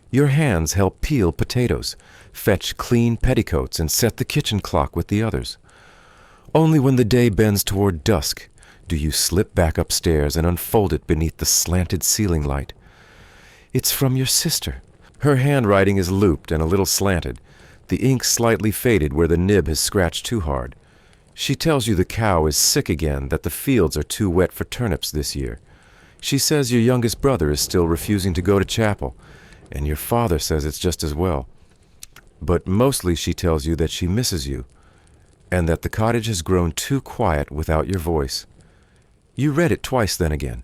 Your hands help peel potatoes, fetch clean petticoats, and set the kitchen clock with the others. Only when the day bends toward dusk do you slip back upstairs and unfold it beneath the slanted ceiling light. It's from your sister. Her handwriting is looped and a little slanted, the ink slightly faded where the nib has scratched too hard. She tells you the cow is sick again, that the fields are too wet for turnips this year. She says your youngest brother is still refusing to go to chapel, and your father says it's just as well. But mostly she tells you that she misses you, and that the cottage has grown too quiet without your voice. You read it twice then again.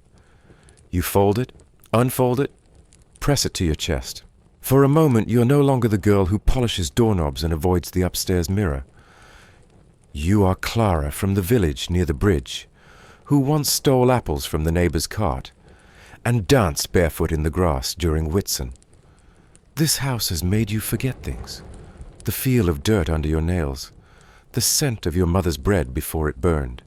You fold it, unfold it, press it to your chest. For a moment you're no longer the girl who polishes doorknobs and avoids the upstairs mirror. You are Clara from the village near the bridge, who once stole apples from the neighbor's cart, and danced barefoot in the grass during Whitsun. This house has made you forget things. The feel of dirt under your nails, the scent of your mother's bread before it burned,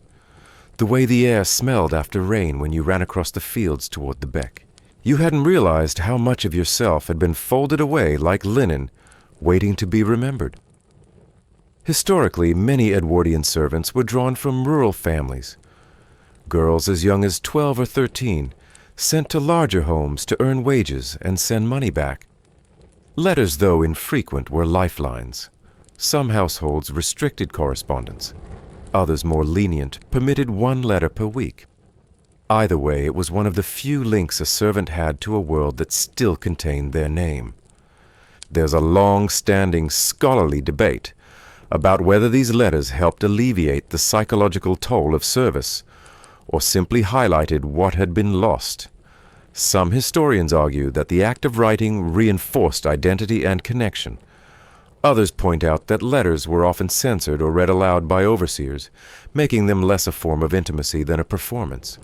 the way the air smelled after rain when you ran across the fields toward the beck. You hadn't realized how much of yourself had been folded away like linen, waiting to be remembered. Historically, many Edwardian servants were drawn from rural families. Girls as young as 12 or 13, sent to larger homes to earn wages and send money back. Letters, though infrequent, were lifelines. Some households restricted correspondence. Others, more lenient, permitted 1 letter per week. Either way, it was one of the few links a servant had to a world that still contained their name. There's a long-standing scholarly debate about whether these letters helped alleviate the psychological toll of service, or simply highlighted what had been lost. Some historians argue that the act of writing reinforced identity and connection. Others point out that letters were often censored or read aloud by overseers, making them less a form of intimacy than a performance.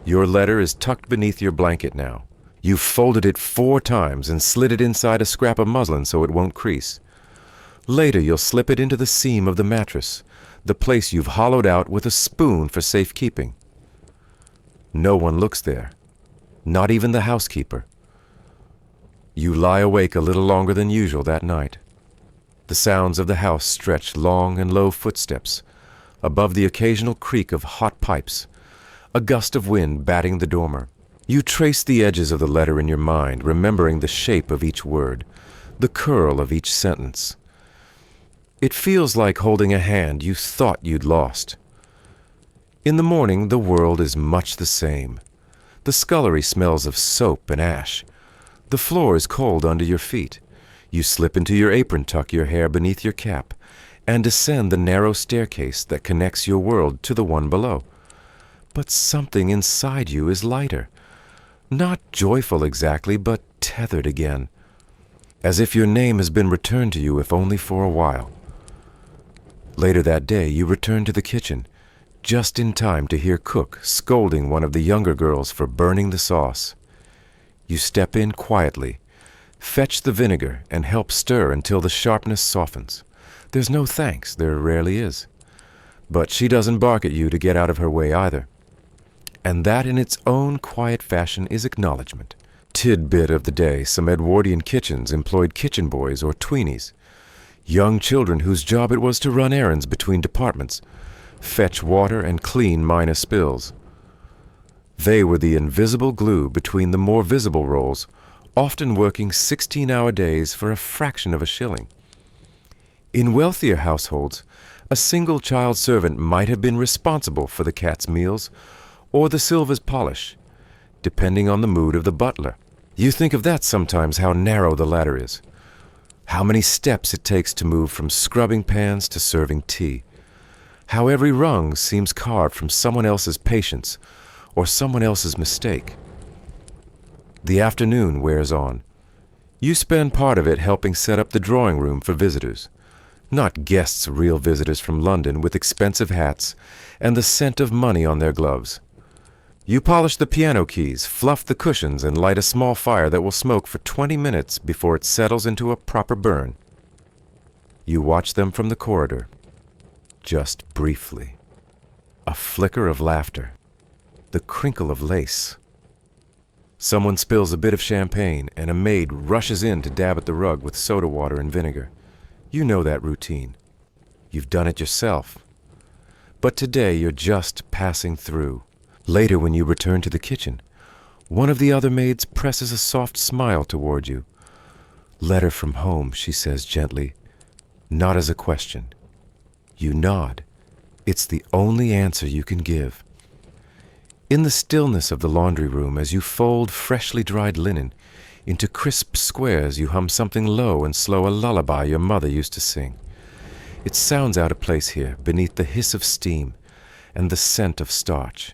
Your letter is tucked beneath your blanket now. You've folded it 4 times and slid it inside a scrap of muslin so it won't crease. Later you'll slip it into the seam of the mattress, the place you've hollowed out with a spoon for safekeeping. No one looks there. Not even the housekeeper. You lie awake a little longer than usual that night. The sounds of the house stretch long and low footsteps, above the occasional creak of hot pipes, a gust of wind batting the dormer. You trace the edges of the letter in your mind, remembering the shape of each word, the curl of each sentence. It feels like holding a hand you thought you'd lost. In the morning, the world is much the same. The scullery smells of soap and ash. The floor is cold under your feet. You slip into your apron, tuck your hair beneath your cap, and descend the narrow staircase that connects your world to the one below. But something inside you is lighter. Not joyful exactly, but tethered again. As if your name has been returned to you, if only for a while. Later that day, you return to the kitchen, just in time to hear cook scolding one of the younger girls for burning the sauce. You step in quietly, fetch the vinegar, and help stir until the sharpness softens. There's no thanks, there rarely is. But she doesn't bark at you to get out of her way either. And that in its own quiet fashion is acknowledgement. Tidbit of the day, some Edwardian kitchens employed kitchen boys or tweenies, young children whose job it was to run errands between departments, fetch water and clean minor spills. They were the invisible glue between the more visible roles, often working 16-hour days for a fraction of a shilling. In wealthier households, a single child servant might have been responsible for the cat's meals or the silver's polish, depending on the mood of the butler. You think of that sometimes, how narrow the ladder is, how many steps it takes to move from scrubbing pans to serving tea, how every rung seems carved from someone else's patience or someone else's mistake. The afternoon wears on. You spend part of it helping set up the drawing room for visitors. Not guests, real visitors from London with expensive hats and the scent of money on their gloves. You polish the piano keys, fluff the cushions, and light a small fire that will smoke for 20 minutes before it settles into a proper burn. You watch them from the corridor, just briefly. A flicker of laughter, the crinkle of lace. Someone spills a bit of champagne, and a maid rushes in to dab at the rug with soda water and vinegar. You know that routine. You've done it yourself. But today you're just passing through. Later, when you return to the kitchen, one of the other maids presses a soft smile toward you. "Letter from home," she says gently, not as a question. You nod. It's the only answer you can give. In the stillness of the laundry room, as you fold freshly dried linen into crisp squares, you hum something low and slow, a lullaby your mother used to sing. It sounds out of place here, beneath the hiss of steam and the scent of starch.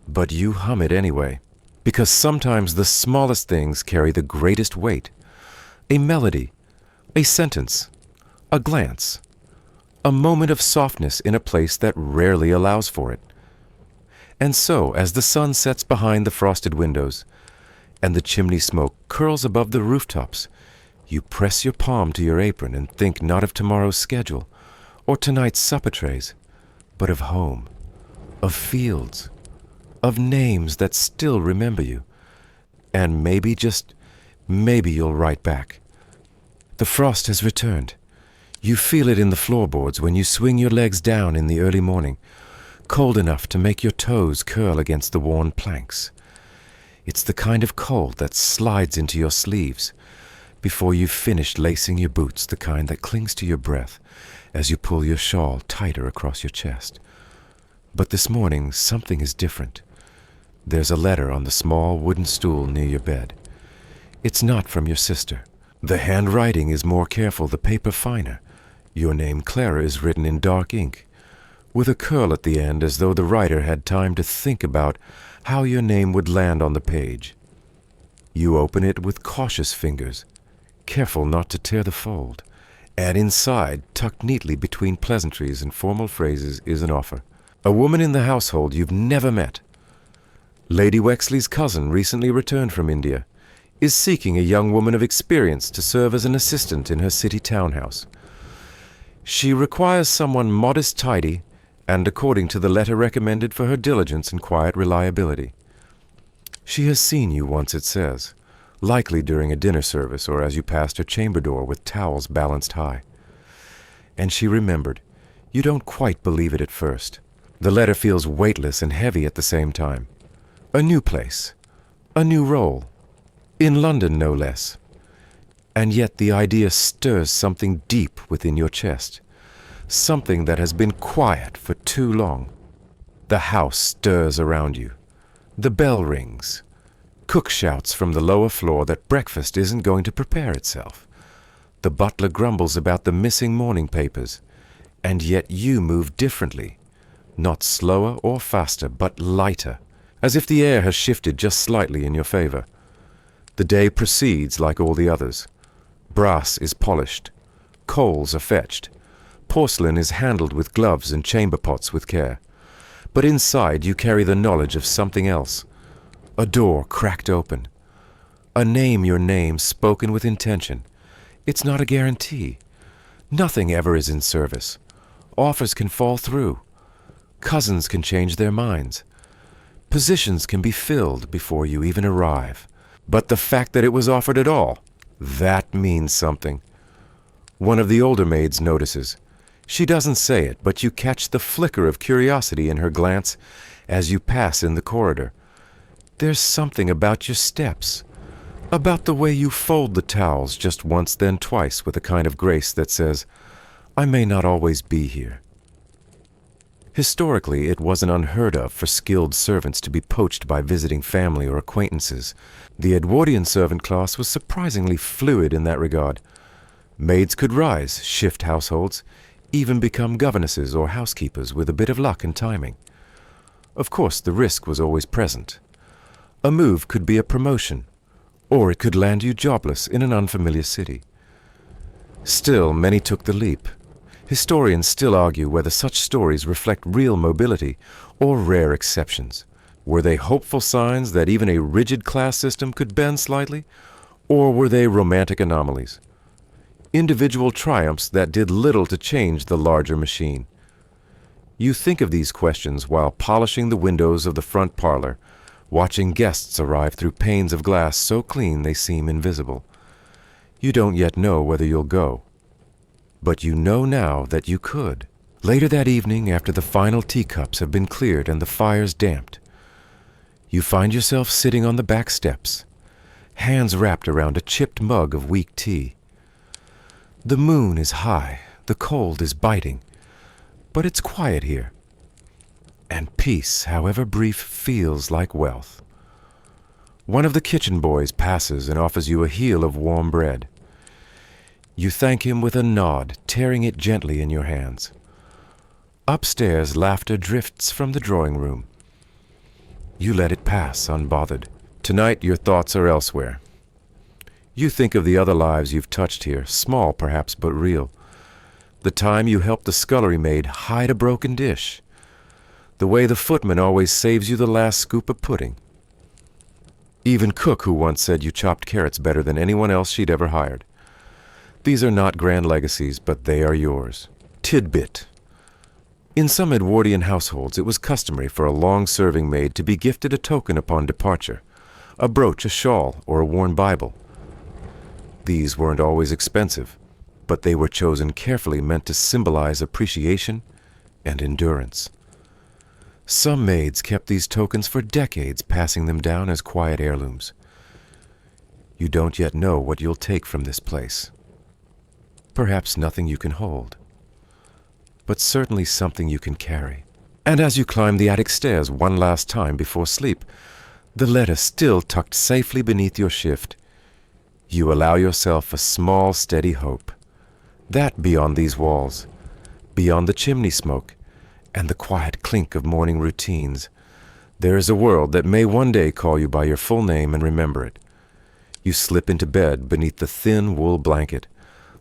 But you hum it anyway, because sometimes the smallest things carry the greatest weight. A melody, a sentence, a glance, a moment of softness in a place that rarely allows for it. And so, as the sun sets behind the frosted windows, and the chimney smoke curls above the rooftops, you press your palm to your apron and think not of tomorrow's schedule or tonight's supper trays, but of home, of fields, of names that still remember you. And maybe, just maybe, you'll write back. The frost has returned. You feel it in the floorboards when you swing your legs down in the early morning, cold enough to make your toes curl against the worn planks. It's the kind of cold that slides into your sleeves before you've finished lacing your boots, the kind that clings to your breath as you pull your shawl tighter across your chest. But this morning, something is different. There's a letter on the small wooden stool near your bed. It's not from your sister. The handwriting is more careful, the paper finer. Your name, Clara, is written in dark ink, with a curl at the end as though the writer had time to think about how your name would land on the page. You open it with cautious fingers, careful not to tear the fold, and inside, tucked neatly between pleasantries and formal phrases, is an offer. A woman in the household you've never met. Lady Wexley's cousin, recently returned from India, is seeking a young woman of experience to serve as an assistant in her city townhouse. She requires someone modest, tidy, and according to the letter recommended for her diligence and quiet reliability. She has seen you once, it says, likely during a dinner service or as you passed her chamber door with towels balanced high. And she remembered. You don't quite believe it at first. The letter feels weightless and heavy at the same time. A new place, a new role, in London no less. And yet the idea stirs something deep within your chest, something that has been quiet for too long. The house stirs around you. The bell rings. Cook shouts from the lower floor that breakfast isn't going to prepare itself. The butler grumbles about the missing morning papers, and yet you move differently, not slower or faster, but lighter, as if the air has shifted just slightly in your favor. The day proceeds like all the others. Brass is polished, coals are fetched, porcelain is handled with gloves and chamber pots with care. But inside you carry the knowledge of something else. A door cracked open. A name, your name, spoken with intention. It's not a guarantee. Nothing ever is in service. Offers can fall through. Cousins can change their minds. Positions can be filled before you even arrive. But the fact that it was offered at all, that means something. One of the older maids notices. She doesn't say it, but you catch the flicker of curiosity in her glance as you pass in the corridor. There's something about your steps, about the way you fold the towels just once then twice with a kind of grace that says, I may not always be here. Historically, it wasn't unheard of for skilled servants to be poached by visiting family or acquaintances. The Edwardian servant class was surprisingly fluid in that regard. Maids could rise, shift households, even become governesses or housekeepers with a bit of luck and timing. Of course, the risk was always present. A move could be a promotion, or it could land you jobless in an unfamiliar city. Still, many took the leap. Historians still argue whether such stories reflect real mobility or rare exceptions. Were they hopeful signs that even a rigid class system could bend slightly, or were they romantic anomalies? Individual triumphs that did little to change the larger machine. You think of these questions while polishing the windows of the front parlor, watching guests arrive through panes of glass so clean they seem invisible. You don't yet know whether you'll go. But you know now that you could. Later that evening, after the final teacups have been cleared and the fires damped, you find yourself sitting on the back steps, hands wrapped around a chipped mug of weak tea. The moon is high, the cold is biting, but it's quiet here. And peace, however brief, feels like wealth. One of the kitchen boys passes and offers you a heel of warm bread. You thank him with a nod, tearing it gently in your hands. Upstairs, laughter drifts from the drawing room. You let it pass, unbothered. Tonight, your thoughts are elsewhere. You think of the other lives you've touched here, small perhaps, but real. The time you helped the scullery maid hide a broken dish. The way the footman always saves you the last scoop of pudding. Even Cook, who once said you chopped carrots better than anyone else she'd ever hired. These are not grand legacies, but they are yours. Tidbit. In some Edwardian households, it was customary for a long-serving maid to be gifted a token upon departure, a brooch, a shawl, or a worn Bible. These weren't always expensive, but they were chosen carefully, meant to symbolize appreciation and endurance. Some maids kept these tokens for decades, passing them down as quiet heirlooms. You don't yet know what you'll take from this place. Perhaps nothing you can hold, but certainly something you can carry. And as you climb the attic stairs one last time before sleep, the letter still tucked safely beneath your shift, you allow yourself a small, steady hope that beyond these walls, beyond the chimney smoke and the quiet clink of morning routines, there is a world that may one day call you by your full name and remember it. You slip into bed beneath the thin wool blanket,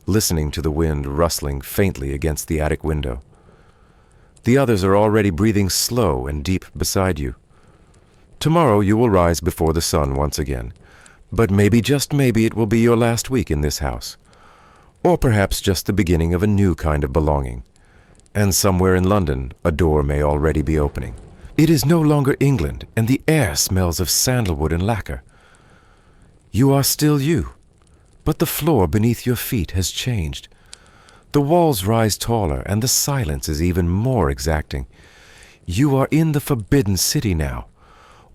listening to the wind rustling faintly against the attic window. The others are already breathing slow and deep beside you. Tomorrow you will rise before the sun once again, but maybe, just maybe, it will be your last week in this house, or perhaps just the beginning of a new kind of belonging. And somewhere in London, a door may already be opening. It is no longer England, and the air smells of sandalwood and lacquer. You are still you, but the floor beneath your feet has changed. The walls rise taller, and the silence is even more exacting. You are in the Forbidden City now,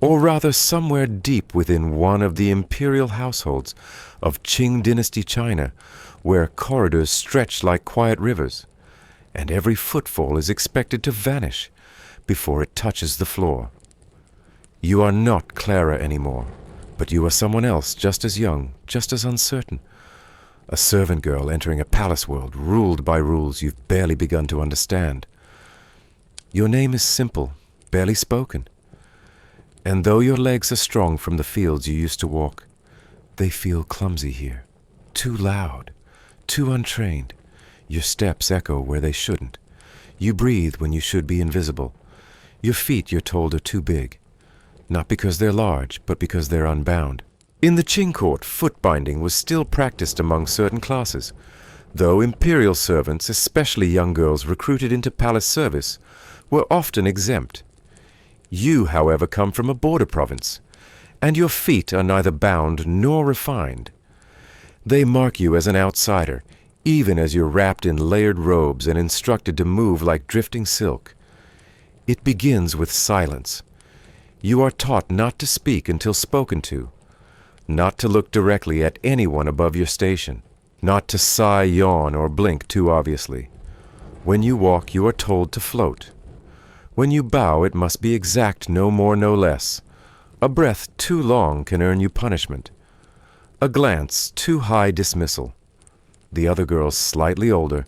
or rather somewhere deep within one of the imperial households of Qing Dynasty China, where corridors stretch like quiet rivers, and every footfall is expected to vanish before it touches the floor. You are not Clara anymore, but you are someone else, just as young, just as uncertain. A servant girl entering a palace world ruled by rules you've barely begun to understand. Your name is simple, barely spoken. And though your legs are strong from the fields you used to walk, they feel clumsy here, too loud, too untrained. Your steps echo where they shouldn't. You breathe when you should be invisible. Your feet, you're told, are too big, not because they're large, but because they're unbound. In the Qing court, foot binding was still practiced among certain classes, though imperial servants, especially young girls recruited into palace service, were often exempt. You, however, come from a border province, and your feet are neither bound nor refined. They mark you as an outsider, even as you're wrapped in layered robes and instructed to move like drifting silk. It begins with silence. You are taught not to speak until spoken to, not to look directly at anyone above your station, not to sigh, yawn, or blink too obviously. When you walk, you are told to float. When you bow, it must be exact, no more, no less. A breath too long can earn you punishment. A glance too high, dismissal. The other girls, slightly older,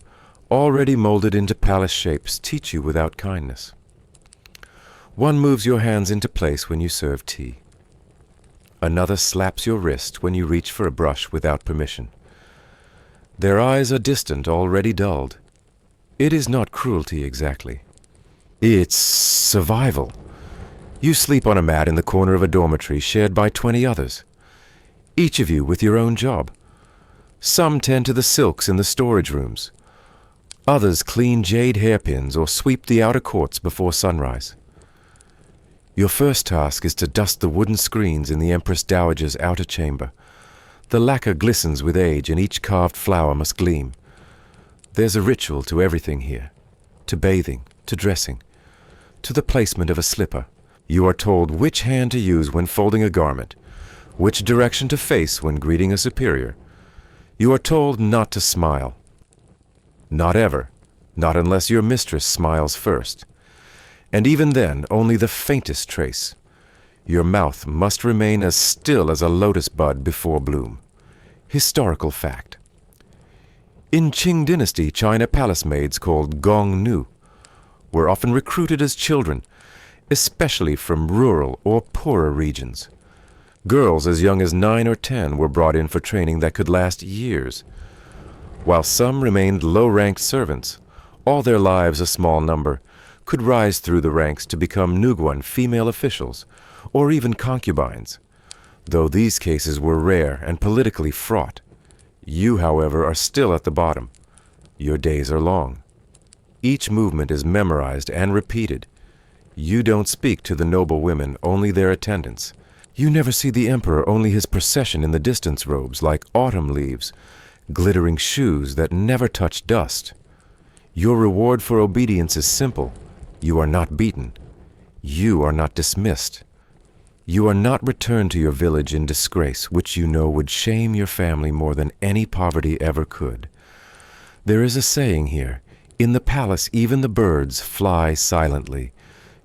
already molded into palace shapes, teach you without kindness. One moves your hands into place when you serve tea. Another slaps your wrist when you reach for a brush without permission. Their eyes are distant, already dulled. It is not cruelty exactly. It's survival. You sleep on a mat in the corner of a dormitory shared by 20 others, each of you with your own job. Some tend to the silks in the storage rooms. Others clean jade hairpins or sweep the outer courts before sunrise. Your first task is to dust the wooden screens in the Empress Dowager's outer chamber. The lacquer glistens with age, and each carved flower must gleam. There's a ritual to everything here, to bathing, to dressing, to the placement of a slipper. You are told which hand to use when folding a garment, which direction to face when greeting a superior. You are told not to smile. Not ever, not unless your mistress smiles first. And even then, only the faintest trace. Your mouth must remain as still as a lotus bud before bloom. Historical fact. In Qing Dynasty, China palace maids called gong nu were often recruited as children, especially from rural or poorer regions. Girls as young as 9 or 10 were brought in for training that could last years. While some remained low-ranked servants, all their lives a small number, could rise through the ranks to become nuguan female officials, or even concubines. though these cases were rare and politically fraught. You, however, are still at the bottom. Your days are long. Each movement is memorized and repeated. You don't speak to the noble women, only their attendants. You never see the emperor, only his procession in the distance robes like autumn leaves, glittering shoes that never touch dust. Your reward for obedience is simple. You are not beaten. You are not dismissed. You are not returned to your village in disgrace, which you know would shame your family more than any poverty ever could. There is a saying here, in the palace even the birds fly silently.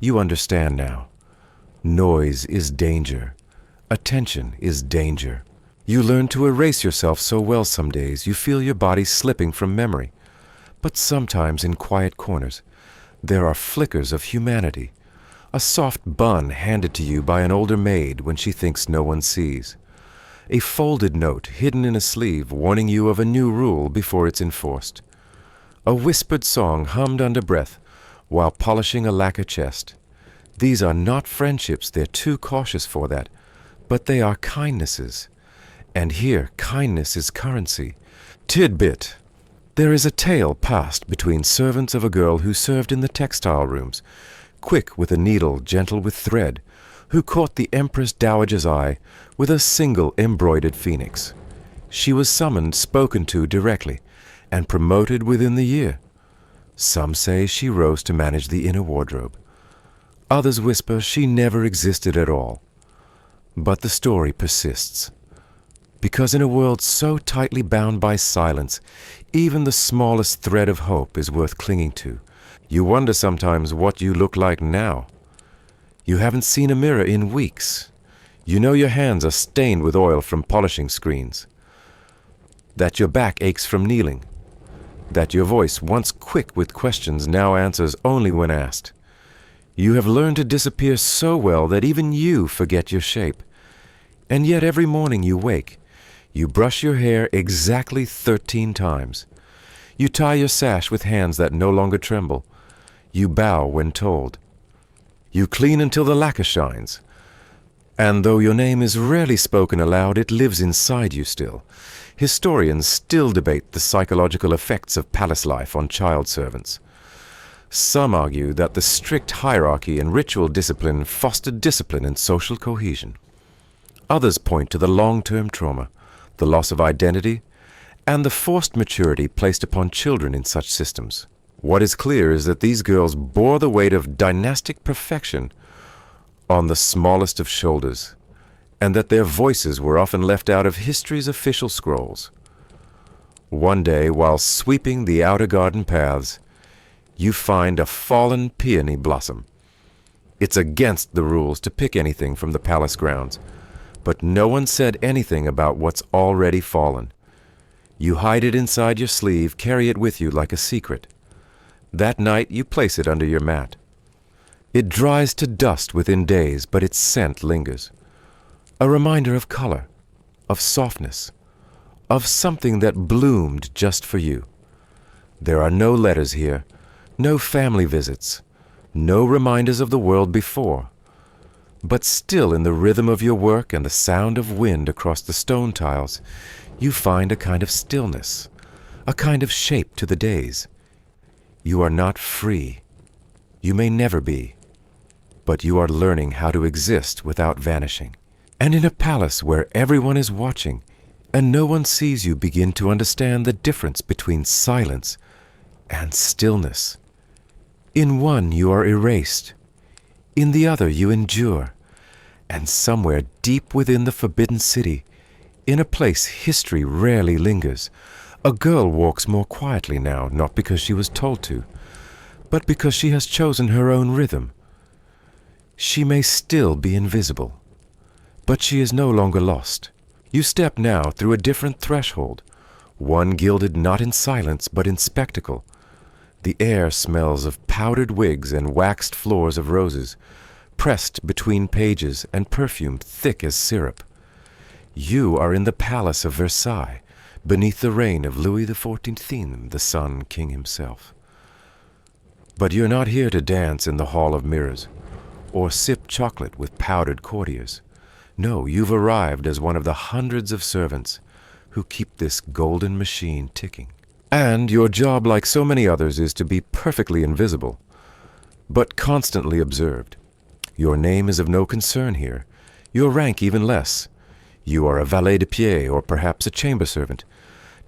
You understand now. Noise is danger. Attention is danger. You learn to erase yourself so well some days you feel your body slipping from memory. But sometimes in quiet corners, there are flickers of humanity. A soft bun handed to you by an older maid when she thinks no one sees. A folded note hidden in a sleeve warning you of a new rule before it's enforced. A whispered song hummed under breath while polishing a lacquer chest. These are not friendships, they're too cautious for that, but they are kindnesses. And here, kindness is currency. Tidbit. There is a tale passed between servants of a girl who served in the textile rooms, quick with a needle, gentle with thread, who caught the Empress Dowager's eye with a single embroidered phoenix. She was summoned, spoken to directly, and promoted within the year. Some say she rose to manage the inner wardrobe. Others whisper she never existed at all. But the story persists. Because in a world so tightly bound by silence, even the smallest thread of hope is worth clinging to. You wonder sometimes what you look like now. You haven't seen a mirror in weeks. You know your hands are stained with oil from polishing screens. That your back aches from kneeling. That your voice, once quick with questions, now answers only when asked. You have learned to disappear so well that even you forget your shape. And yet every morning you wake, you brush your hair exactly 13 times. You tie your sash with hands that no longer tremble. You bow when told. You clean until the lacquer shines. And though your name is rarely spoken aloud, it lives inside you still. Historians still debate the psychological effects of palace life on child servants. Some argue that the strict hierarchy and ritual discipline fostered discipline and social cohesion. Others point to the long-term trauma, the loss of identity, and the forced maturity placed upon children in such systems. What is clear is that these girls bore the weight of dynastic perfection on the smallest of shoulders, and that their voices were often left out of history's official scrolls. One day, while sweeping the outer garden paths, you find a fallen peony blossom. It's against the rules to pick anything from the palace grounds, but no one said anything about what's already fallen. You hide it inside your sleeve, carry it with you like a secret. That night you place it under your mat. It dries to dust within days, but its scent lingers. A reminder of color, of softness, of something that bloomed just for you. There are no letters here, no family visits, no reminders of the world before. But still in the rhythm of your work and the sound of wind across the stone tiles, you find a kind of stillness, a kind of shape to the days. You are not free. You may never be. But you are learning how to exist without vanishing. And in a palace where everyone is watching and no one sees you, begin to understand the difference between silence and stillness. In one you are erased. In the other you endure. And somewhere deep within the forbidden city, in a place history rarely lingers, a girl walks more quietly now, not because she was told to, but because she has chosen her own rhythm. She may still be invisible, but she is no longer lost. You step now through a different threshold, one gilded not in silence but in spectacle. The air smells of powdered wigs and waxed floors of roses, pressed between pages and perfumed thick as syrup. You are in the palace of Versailles, beneath the reign of Louis XIV, the Sun King himself. But you're not here to dance in the Hall of Mirrors, or sip chocolate with powdered courtiers. No, you've arrived as one of the hundreds of servants who keep this golden machine ticking. And your job, like so many others, is to be perfectly invisible, but constantly observed. Your name is of no concern here, your rank even less. You are a valet de pied or perhaps a chamber servant,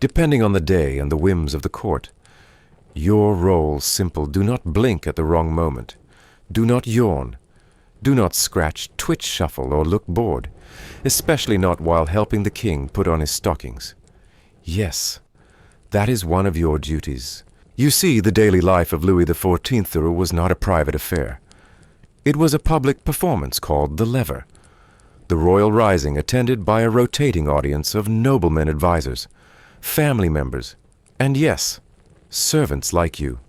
depending on the day and the whims of the court. Your role simple: do not blink at the wrong moment. Do not yawn. Do not scratch, twitch, shuffle, or look bored, especially not while helping the king put on his stockings. Yes, that is one of your duties. You see, the daily life of Louis XIV was not a private affair. It was a public performance called the Lever, the royal rising attended by a rotating audience of noblemen advisors, family members, and yes, servants like you.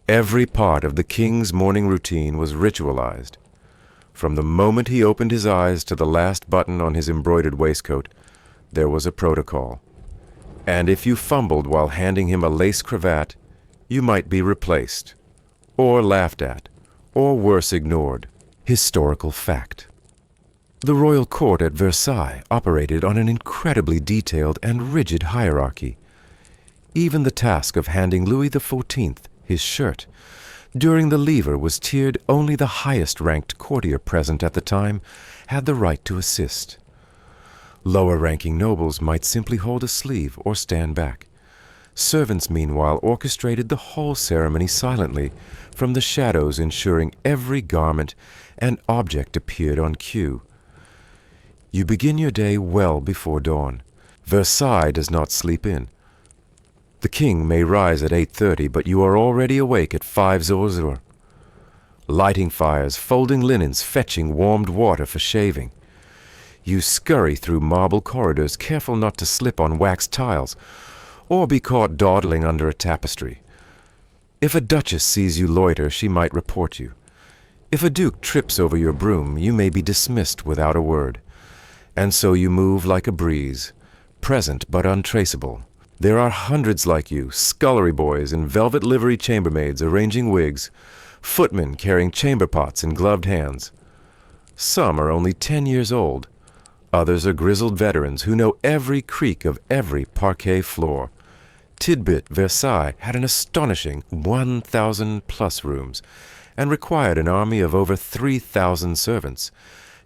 Every part of the king's morning routine was ritualized. From the moment he opened his eyes to the last button on his embroidered waistcoat, there was a protocol. And if you fumbled while handing him a lace cravat, you might be replaced, or laughed at, or worse, ignored. Historical fact. The royal court at Versailles operated on an incredibly detailed and rigid hierarchy. Even the task of handing Louis XIV his shirt during the lever was tiered. Only the highest-ranked courtier present at the time had the right to assist. Lower-ranking nobles might simply hold a sleeve or stand back. Servants, meanwhile, orchestrated the whole ceremony silently from the shadows, ensuring every garment and object appeared on cue. You begin your day well before dawn. Versailles does not sleep in. The king may rise at 8:30, but you are already awake at 5:00, lighting fires, folding linens, fetching warmed water for shaving. You scurry through marble corridors, careful not to slip on waxed tiles or be caught dawdling under a tapestry. If a duchess sees you loiter, she might report you. If a duke trips over your broom, you may be dismissed without a word. And so you move like a breeze, present but untraceable. There are hundreds like you, scullery boys in velvet livery chambermaids arranging wigs, footmen carrying chamber pots in gloved hands. Some are only 10 years old. Others are grizzled veterans who know every creak of every parquet floor. Tidbit, Versailles had an astonishing 1,000+ rooms and required an army of over 3,000 servants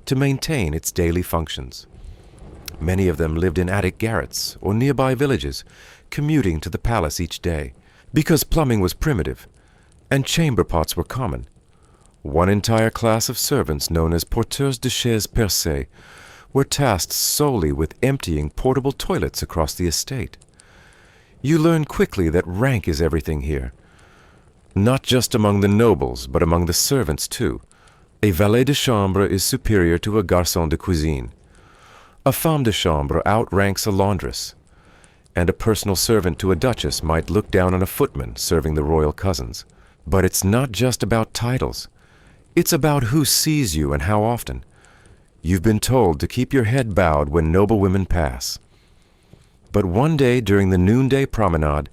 to maintain its daily functions. Many of them lived in attic garrets or nearby villages, commuting to the palace each day, because plumbing was primitive and chamber pots were common. One entire class of servants, known as porteurs de chaises percées, were tasked solely with emptying portable toilets across the estate. You learn quickly that rank is everything here, not just among the nobles, but among the servants too. A valet de chambre is superior to a garçon de cuisine. A femme de chambre outranks a laundress, and a personal servant to a duchess might look down on a footman serving the royal cousins. But it's not just about titles. It's about who sees you and how often. You've been told to keep your head bowed when noble women pass. But one day during the noonday promenade,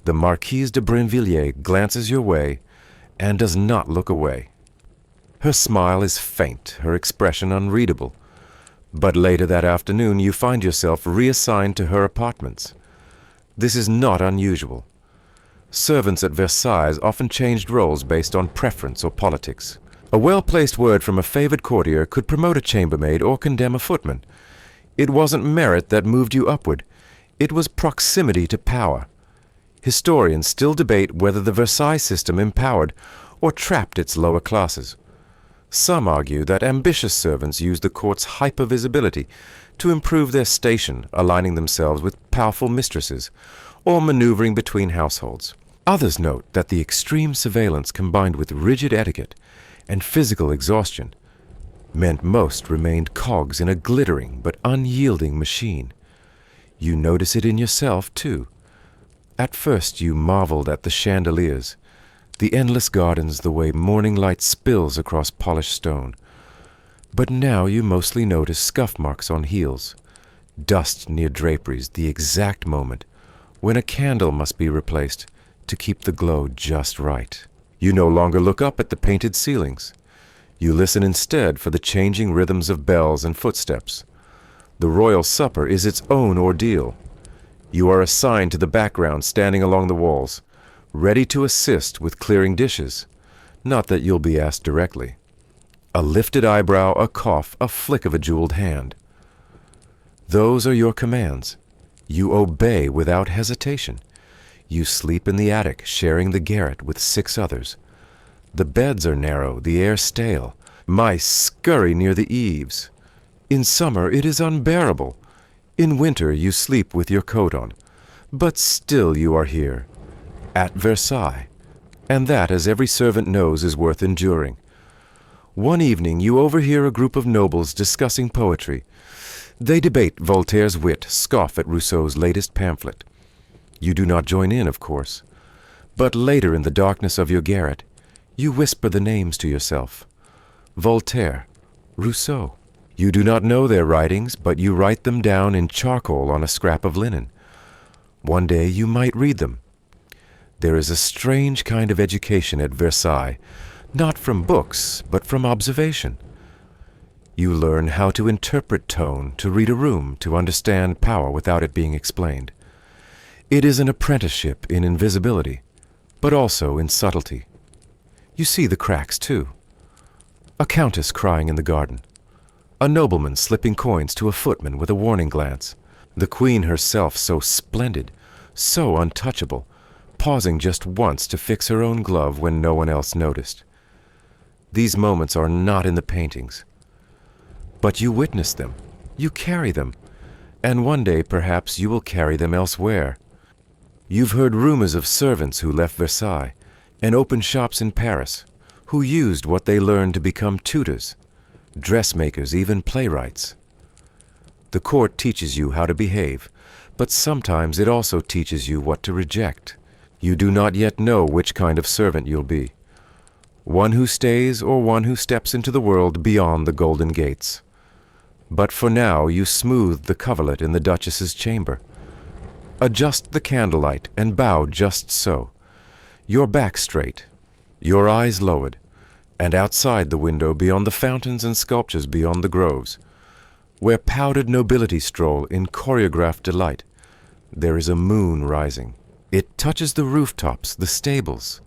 the Marquise de Brinvilliers glances your way and does not look away. Her smile is faint, her expression unreadable. But later that afternoon you find yourself reassigned to her apartments. This is not unusual. Servants at Versailles often changed roles based on preference or politics. A well-placed word from a favored courtier could promote a chambermaid or condemn a footman. It wasn't merit that moved you upward. It was proximity to power. Historians still debate whether the Versailles system empowered or trapped its lower classes. Some argue that ambitious servants used the court's hypervisibility to improve their station, aligning themselves with powerful mistresses or maneuvering between households. Others note that the extreme surveillance combined with rigid etiquette and physical exhaustion meant most remained cogs in a glittering but unyielding machine. You notice it in yourself, too. At first you marveled at the chandeliers, the endless gardens, the way morning light spills across polished stone. But now you mostly notice scuff marks on heels, dust near draperies, the exact moment when a candle must be replaced to keep the glow just right. You no longer look up at the painted ceilings. You listen instead for the changing rhythms of bells and footsteps. The royal supper is its own ordeal. You are assigned to the background standing along the walls, ready to assist with clearing dishes. Not that you'll be asked directly. A lifted eyebrow, a cough, a flick of a jeweled hand. Those are your commands. You obey without hesitation. You sleep in the attic, sharing the garret with 6 others. The beds are narrow, the air stale. Mice scurry near the eaves. In summer it is unbearable. In winter you sleep with your coat on. But still you are here, at Versailles. And that, as every servant knows, is worth enduring. One evening you overhear a group of nobles discussing poetry. They debate Voltaire's wit, scoff at Rousseau's latest pamphlet. You do not join in, of course. But later in the darkness of your garret, you whisper the names to yourself. Voltaire, Rousseau. You do not know their writings, but you write them down in charcoal on a scrap of linen. One day you might read them. There is a strange kind of education at Versailles, not from books, but from observation. You learn how to interpret tone, to read a room, to understand power without it being explained. It is an apprenticeship in invisibility, but also in subtlety. You see the cracks, too. A countess crying in the garden. A nobleman slipping coins to a footman with a warning glance. The queen herself so splendid, so untouchable, pausing just once to fix her own glove when no one else noticed. These moments are not in the paintings. But you witness them, you carry them, and one day perhaps you will carry them elsewhere. You've heard rumors of servants who left Versailles and opened shops in Paris, who used what they learned to become tutors, dressmakers, even playwrights. The court teaches you how to behave, but sometimes it also teaches you what to reject. You do not yet know which kind of servant you'll be. One who stays or one who steps into the world beyond the golden gates. But for now you smooth the coverlet in the Duchess's chamber. Adjust the candlelight and bow just so, your back straight, your eyes lowered, and outside the window beyond the fountains and sculptures beyond the groves, where powdered nobility stroll in choreographed delight, there is a moon rising. It touches the rooftops, the stables,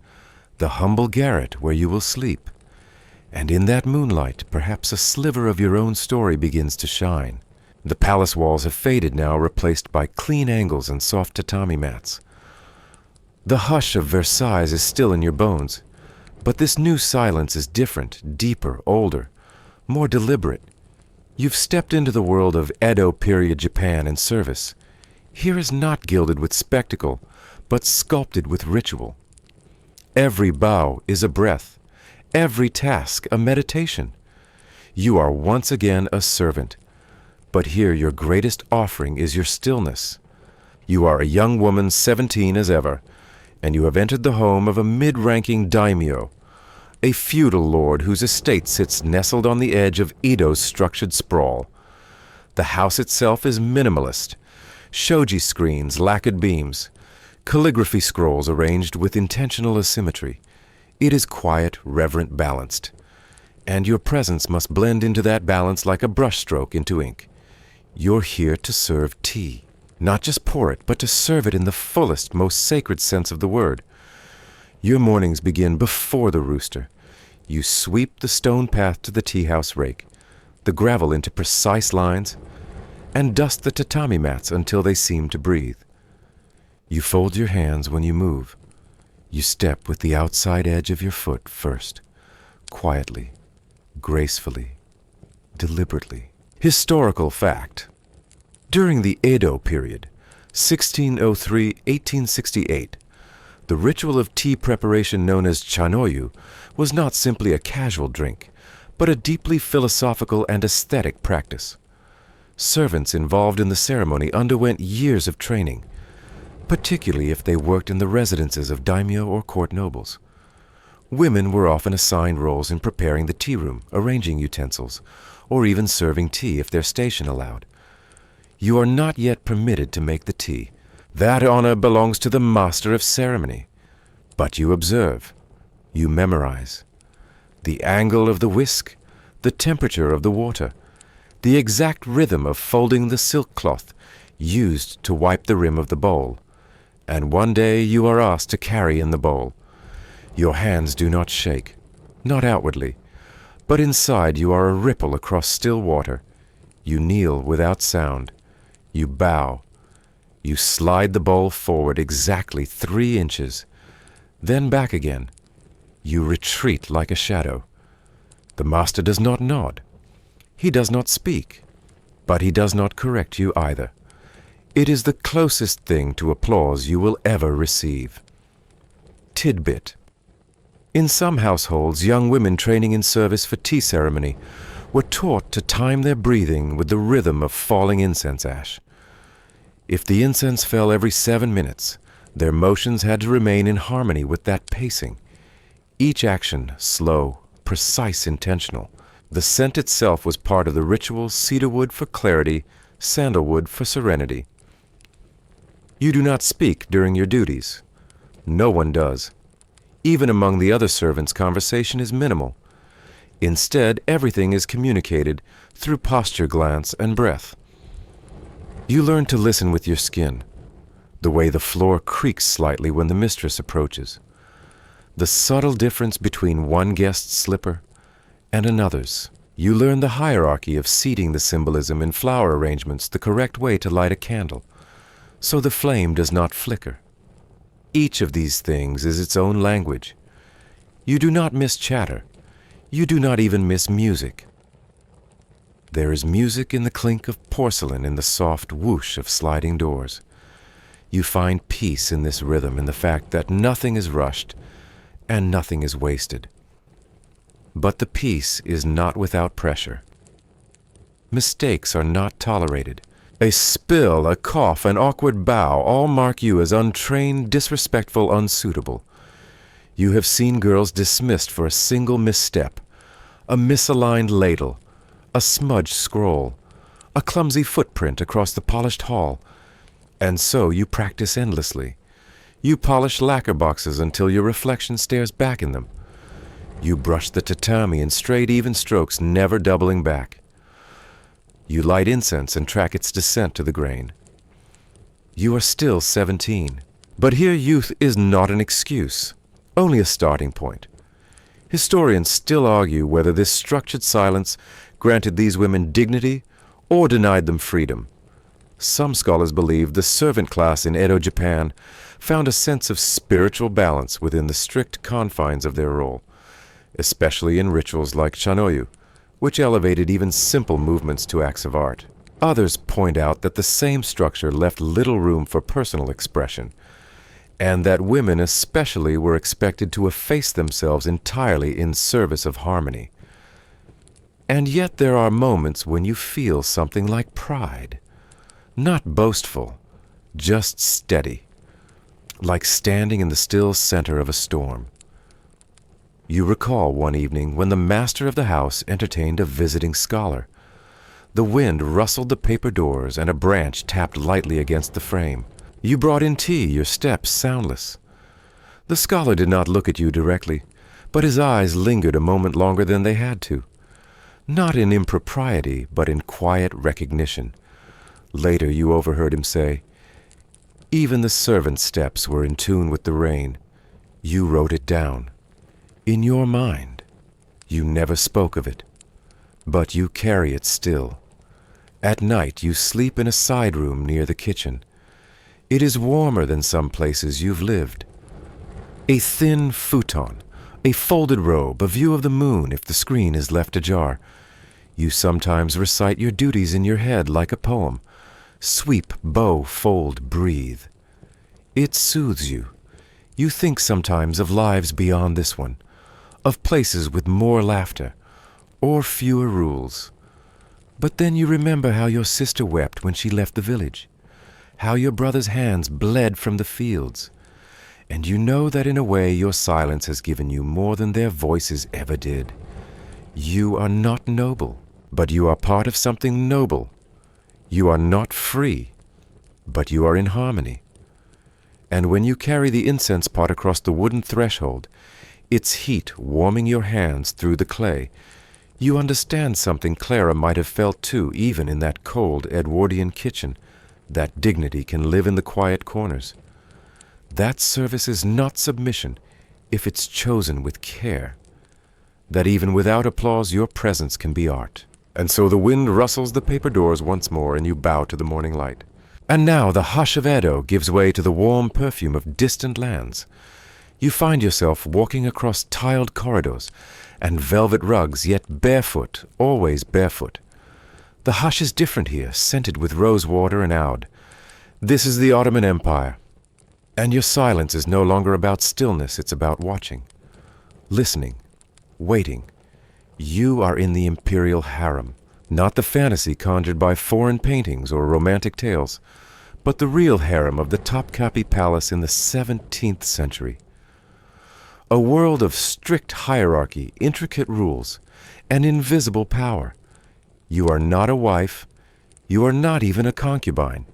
the humble garret where you will sleep. And in that moonlight, perhaps a sliver of your own story begins to shine. The palace walls have faded now, replaced by clean angles and soft tatami mats. The hush of Versailles is still in your bones, but this new silence is different, deeper, older, more deliberate. You've stepped into the world of Edo period Japan and service. Here is not gilded with spectacle, but sculpted with ritual. Every bow is a breath. Every task a meditation. You are once again a servant, but here your greatest offering is your stillness. You are a young woman 17 as ever, and you have entered the home of a mid-ranking daimyo, a feudal lord whose estate sits nestled on the edge of Edo's structured sprawl. The house itself is minimalist. Shoji screens, lacquered beams, calligraphy scrolls arranged with intentional asymmetry. It is quiet, reverent, balanced. And your presence must blend into that balance like a brushstroke into ink. You're here to serve tea. Not just pour it, but to serve it in the fullest, most sacred sense of the word. Your mornings begin before the rooster. You sweep the stone path to the tea-house rake, the gravel into precise lines, and dust the tatami mats until they seem to breathe. You fold your hands when you move. You step with the outside edge of your foot first, quietly, gracefully, deliberately. Historical fact. During the Edo period, 1603-1868, the ritual of tea preparation known as chanoyu was not simply a casual drink, but a deeply philosophical and aesthetic practice. Servants involved in the ceremony underwent years of training, particularly if they worked in the residences of daimyo or court nobles. Women were often assigned roles in preparing the tea room, arranging utensils, or even serving tea if their station allowed. You are not yet permitted to make the tea. That honor belongs to the master of ceremony. But you observe, you memorize. The angle of the whisk, the temperature of the water, the exact rhythm of folding the silk cloth used to wipe the rim of the bowl. And one day you are asked to carry in the bowl. Your hands do not shake, not outwardly, but inside you are a ripple across still water. You kneel without sound. You bow. You slide the bowl forward exactly 3 inches, then back again. You retreat like a shadow. The master does not nod. He does not speak, but he does not correct you either. It is the closest thing to applause you will ever receive. Tidbit. In some households, young women training in service for tea ceremony were taught to time their breathing with the rhythm of falling incense ash. If the incense fell every 7 minutes, their motions had to remain in harmony with that pacing. Each action slow, precise, intentional. The scent itself was part of the ritual: cedarwood for clarity, sandalwood for serenity. You do not speak during your duties. No one does. Even among the other servants, conversation is minimal. Instead, everything is communicated through posture, glance, and breath. You learn to listen with your skin, the way the floor creaks slightly when the mistress approaches, the subtle difference between one guest's slipper and another's. You learn the hierarchy of seating the symbolism in flower arrangements, the correct way to light a candle, so the flame does not flicker. Each of these things is its own language. You do not miss chatter. You do not even miss music. There is music in the clink of porcelain, in the soft whoosh of sliding doors. You find peace in this rhythm, in the fact that nothing is rushed and nothing is wasted. But the peace is not without pressure. Mistakes are not tolerated. A spill, a cough, an awkward bow all mark you as untrained, disrespectful, unsuitable. You have seen girls dismissed for a single misstep, a misaligned ladle, a smudged scroll, a clumsy footprint across the polished hall. And so you practice endlessly. You polish lacquer boxes until your reflection stares back in them. You brush the tatami in straight, even strokes, never doubling back. You light incense and track its descent to the grain. You are still 17. But here youth is not an excuse, only a starting point. Historians still argue whether this structured silence granted these women dignity or denied them freedom. Some scholars believe the servant class in Edo Japan found a sense of spiritual balance within the strict confines of their role, especially in rituals like chanoyu, which elevated even simple movements to acts of art. Others point out that the same structure left little room for personal expression, and that women especially were expected to efface themselves entirely in service of harmony. And yet there are moments when you feel something like pride. Not boastful, just steady, like standing in the still center of a storm. You recall one evening when the master of the house entertained a visiting scholar. The wind rustled the paper doors and a branch tapped lightly against the frame. You brought in tea, your steps soundless. The scholar did not look at you directly, but his eyes lingered a moment longer than they had to. Not in impropriety, but in quiet recognition. Later you overheard him say, "Even the servants' steps were in tune with the rain." You wrote it down. In your mind. You never spoke of it, but you carry it still. At night you sleep in a side room near the kitchen. It is warmer than some places you've lived. A thin futon, a folded robe, a view of the moon if the screen is left ajar. You sometimes recite your duties in your head like a poem. Sweep, bow, fold, breathe. It soothes you. You think sometimes of lives beyond this one, of places with more laughter or fewer rules. But then you remember how your sister wept when she left the village, how your brother's hands bled from the fields, and you know that in a way your silence has given you more than their voices ever did. You are not noble, but you are part of something noble. You are not free, but you are in harmony. And when you carry the incense pot across the wooden threshold, its heat warming your hands through the clay, you understand something Clara might have felt too, even in that cold Edwardian kitchen. That dignity can live in the quiet corners. That service is not submission if it's chosen with care. That even without applause, your presence can be art. And so the wind rustles the paper doors once more, and you bow to the morning light. And now the hush of Edo gives way to the warm perfume of distant lands. You find yourself walking across tiled corridors and velvet rugs, yet barefoot, always barefoot. The hush is different here, scented with rose water and oud. This is the Ottoman Empire. And your silence is no longer about stillness, it's about watching, listening, waiting. You are in the imperial harem, not the fantasy conjured by foreign paintings or romantic tales, but the real harem of the Topkapi Palace in the 17th century. A world of strict hierarchy, intricate rules, and invisible power. You are not a wife. You are not even a concubine.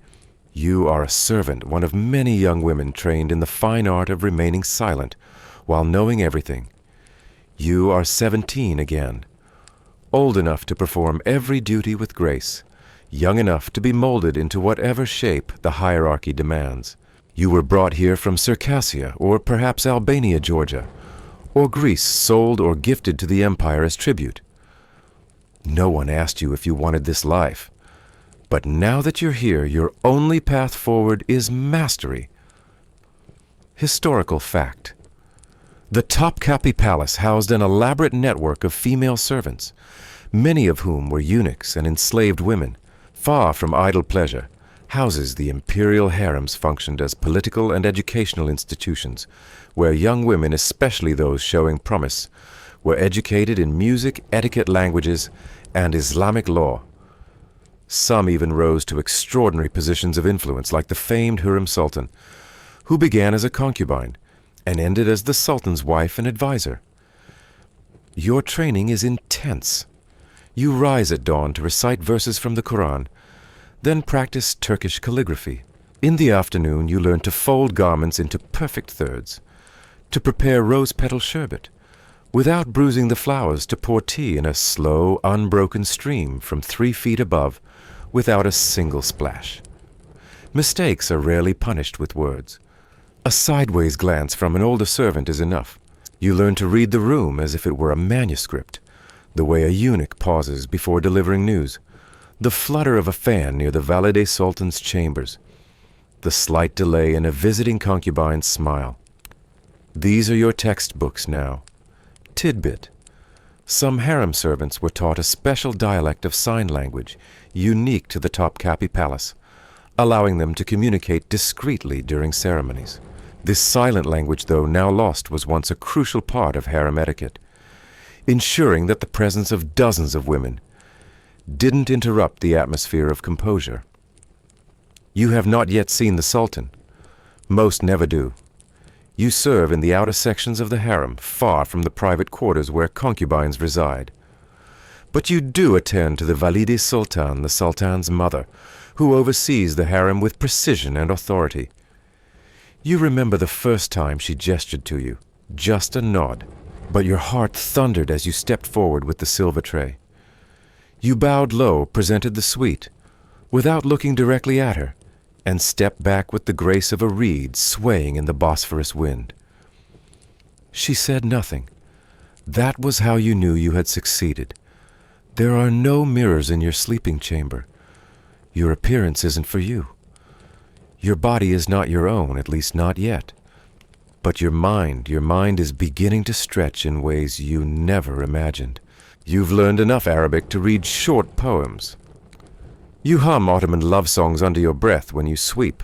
You are a servant, one of many young women trained in the fine art of remaining silent while knowing everything. You are 17 again, old enough to perform every duty with grace, young enough to be molded into whatever shape the hierarchy demands. You were brought here from Circassia, or perhaps Albania, Georgia, or Greece, sold or gifted to the empire as tribute. No one asked you if you wanted this life. But now that you're here, your only path forward is mastery. Historical fact. The Topkapi Palace housed an elaborate network of female servants, many of whom were eunuchs and enslaved women. Far from idle pleasure, houses the imperial harems functioned as political and educational institutions, where young women, especially those showing promise, were educated in music, etiquette, languages, and Islamic law. Some even rose to extraordinary positions of influence, like the famed Hurrem Sultan, who began as a concubine and ended as the Sultan's wife and advisor. Your training is intense. You rise at dawn to recite verses from the Quran, then practice Turkish calligraphy. In the afternoon, you learn to fold garments into perfect thirds, to prepare rose-petal sherbet, without bruising the flowers, to pour tea in a slow, unbroken stream from 3 feet above, without a single splash. Mistakes are rarely punished with words. A sideways glance from an older servant is enough. You learn to read the room as if it were a manuscript, the way a eunuch pauses before delivering news, the flutter of a fan near the Valide Sultan's chambers, the slight delay in a visiting concubine's smile. These are your textbooks now. Tidbit. Some harem servants were taught a special dialect of sign language, unique to the Topkapi Palace, allowing them to communicate discreetly during ceremonies. This silent language, though now lost, was once a crucial part of harem etiquette, ensuring that the presence of dozens of women didn't interrupt the atmosphere of composure. You have not yet seen the Sultan. Most never do. You serve in the outer sections of the harem, far from the private quarters where concubines reside. But you do attend to the Valide Sultan, the Sultan's mother, who oversees the harem with precision and authority. You remember the first time she gestured to you, just a nod, but your heart thundered as you stepped forward with the silver tray. You bowed low, presented the sweet, without looking directly at her, and stepped back with the grace of a reed swaying in the Bosphorus wind. She said nothing. That was how you knew you had succeeded. There are no mirrors in your sleeping chamber. Your appearance isn't for you. Your body is not your own, at least not yet. But your mind is beginning to stretch in ways you never imagined. You've learned enough Arabic to read short poems. You hum Ottoman love songs under your breath when you sweep.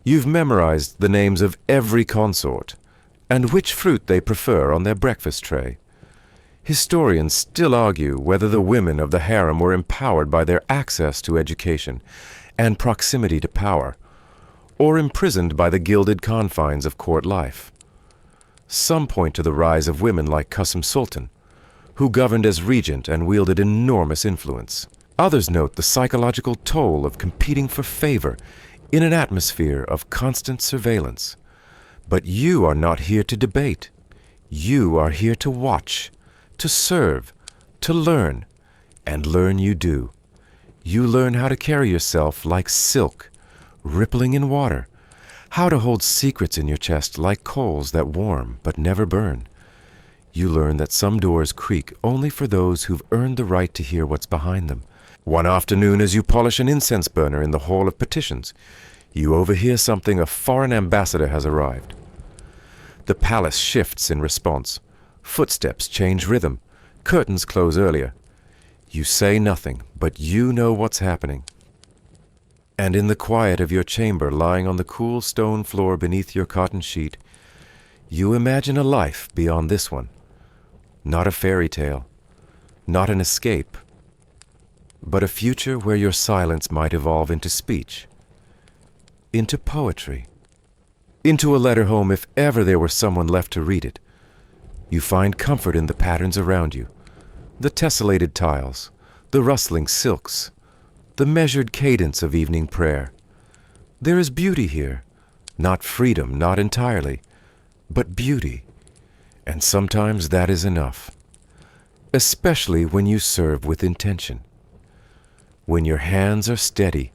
You've memorized the names of every consort, and which fruit they prefer on their breakfast tray. Historians still argue whether the women of the harem were empowered by their access to education and proximity to power, or imprisoned by the gilded confines of court life. Some point to the rise of women like Qasem Sultan, who governed as regent and wielded enormous influence. Others note the psychological toll of competing for favor in an atmosphere of constant surveillance. But you are not here to debate. You are here to watch, to serve, to learn, and learn you do. You learn how to carry yourself like silk, rippling in water, how to hold secrets in your chest like coals that warm but never burn. You learn that some doors creak only for those who've earned the right to hear what's behind them. One afternoon, as you polish an incense burner in the Hall of Petitions, you overhear something: a foreign ambassador has arrived. The palace shifts in response. Footsteps change rhythm. Curtains close earlier. You say nothing, but you know what's happening. And in the quiet of your chamber, lying on the cool stone floor beneath your cotton sheet, you imagine a life beyond this one. Not a fairy tale, not an escape, but a future where your silence might evolve into speech, into poetry, into a letter home if ever there were someone left to read it. You find comfort in the patterns around you, the tessellated tiles, the rustling silks, the measured cadence of evening prayer. There is beauty here, not freedom, not entirely, but beauty, and sometimes that is enough, especially when you serve with intention. When your hands are steady,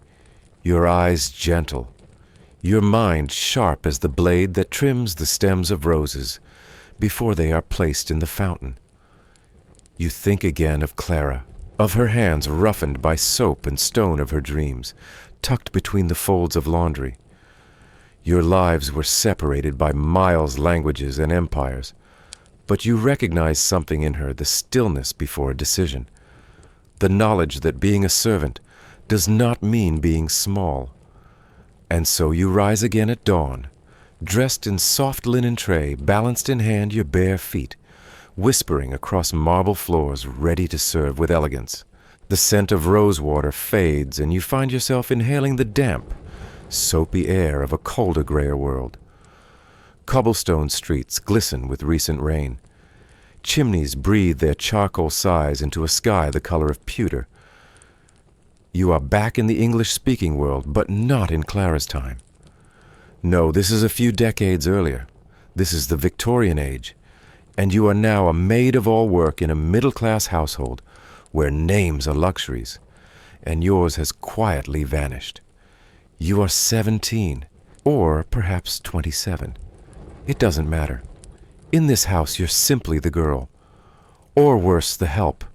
your eyes gentle, your mind sharp as the blade that trims the stems of roses before they are placed in the fountain. You think again of Clara, of her hands roughened by soap and stone of her dreams, tucked between the folds of laundry. Your lives were separated by miles, languages, and empires, but you recognize something in her, the stillness before a decision, the knowledge that being a servant does not mean being small. And so you rise again at dawn, dressed in soft linen tray, balanced in hand your bare feet, whispering across marble floors, ready to serve with elegance. The scent of rose water fades, and you find yourself inhaling the damp, soapy air of a colder, grayer world. Cobblestone streets glisten with recent rain. Chimneys breathe their charcoal sighs into a sky the color of pewter. You are back in the English-speaking world, but not in Clara's time. No, this is a few decades earlier. This is the Victorian age, and you are now a maid-of-all-work in a middle-class household where names are luxuries, and yours has quietly vanished. You are 17, or perhaps 27. It doesn't matter. In this house, you're simply the girl, or worse, the help.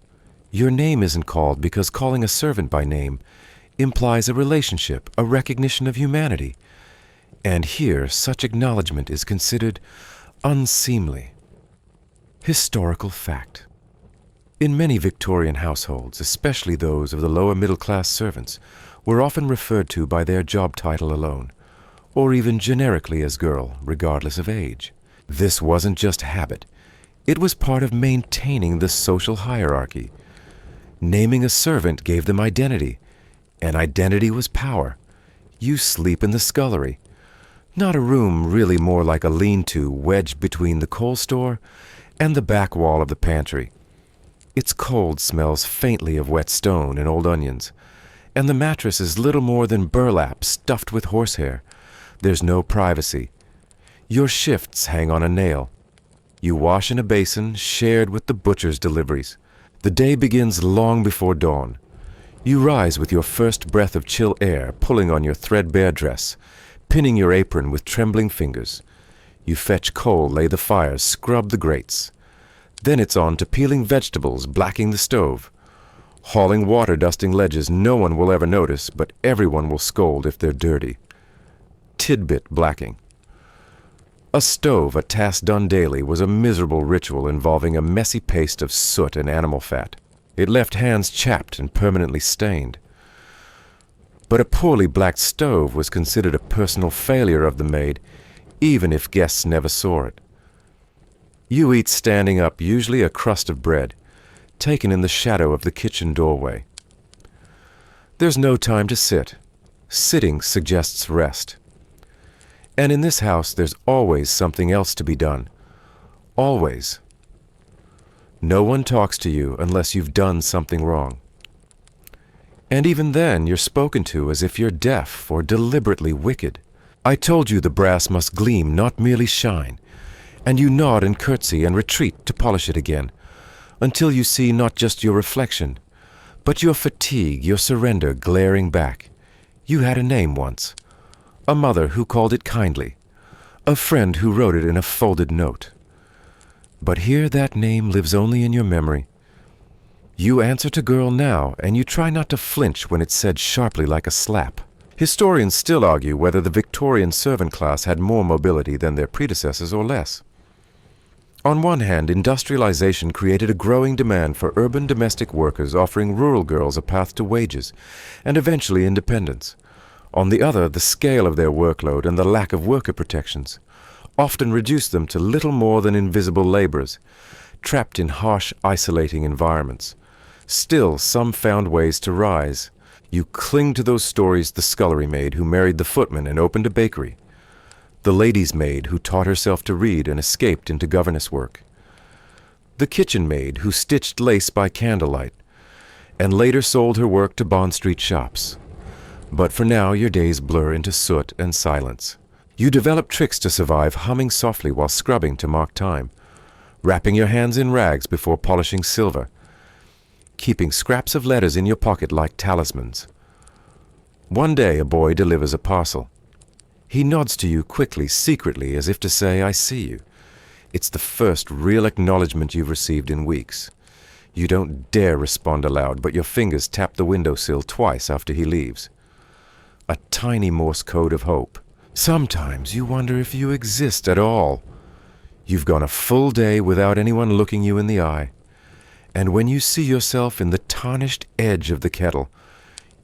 Your name isn't called because calling a servant by name implies a relationship, a recognition of humanity, and here such acknowledgement is considered unseemly. Historical fact. In many Victorian households, especially those of the lower middle-class servants, were often referred to by their job title alone, or even generically as girl, regardless of age. This wasn't just habit. It was part of maintaining the social hierarchy. Naming a servant gave them identity, and identity was power. You sleep in the scullery. Not a room, really more like a lean-to wedged between the coal store and the back wall of the pantry. Its cold smells faintly of wet stone and old onions, and the mattress is little more than burlap stuffed with horsehair. There's no privacy. Your shifts hang on a nail. You wash in a basin shared with the butcher's deliveries. The day begins long before dawn. You rise with your first breath of chill air pulling on your threadbare dress, pinning your apron with trembling fingers. You fetch coal, lay the fires, scrub the grates. Then it's on to peeling vegetables, blacking the stove, hauling water, dusting ledges no one will ever notice, but everyone will scold if they're dirty. Tidbit blacking. A stove, a task done daily, was a miserable ritual involving a messy paste of soot and animal fat. It left hands chapped and permanently stained. But a poorly blacked stove was considered a personal failure of the maid, even if guests never saw it. You eat standing up, usually a crust of bread, taken in the shadow of the kitchen doorway. There's no time to sit. Sitting suggests rest. And in this house, there's always something else to be done. Always. No one talks to you unless you've done something wrong. And even then, you're spoken to as if you're deaf or deliberately wicked. I told you the brass must gleam, not merely shine. and you nod and curtsy and retreat to polish it again, until you see not just your reflection, but your fatigue, your surrender glaring back. You had a name once, a mother who called it kindly, a friend who wrote it in a folded note. But here that name lives only in your memory. You answer to girl now, and you try not to flinch when it's said sharply like a slap. Historians still argue whether the Victorian servant class had more mobility than their predecessors or less. On one hand, industrialization created a growing demand for urban domestic workers, offering rural girls a path to wages and eventually independence. On the other, the scale of their workload and the lack of worker protections often reduced them to little more than invisible laborers, trapped in harsh, isolating environments. Still, some found ways to rise. You cling to those stories: the scullery maid who married the footman and opened a bakery, the lady's maid who taught herself to read and escaped into governess work, the kitchen maid who stitched lace by candlelight and later sold her work to Bond Street shops. But for now, your days blur into soot and silence. You develop tricks to survive, humming softly while scrubbing to mark time, wrapping your hands in rags before polishing silver, keeping scraps of letters in your pocket like talismans. One day, a boy delivers a parcel. He nods to you quickly, secretly, as if to say, "I see you." It's the first real acknowledgement you've received in weeks. You don't dare respond aloud, but your fingers tap the windowsill twice after he leaves. A tiny Morse code of hope. Sometimes you wonder if you exist at all. You've gone a full day without anyone looking you in the eye. And when you see yourself in the tarnished edge of the kettle,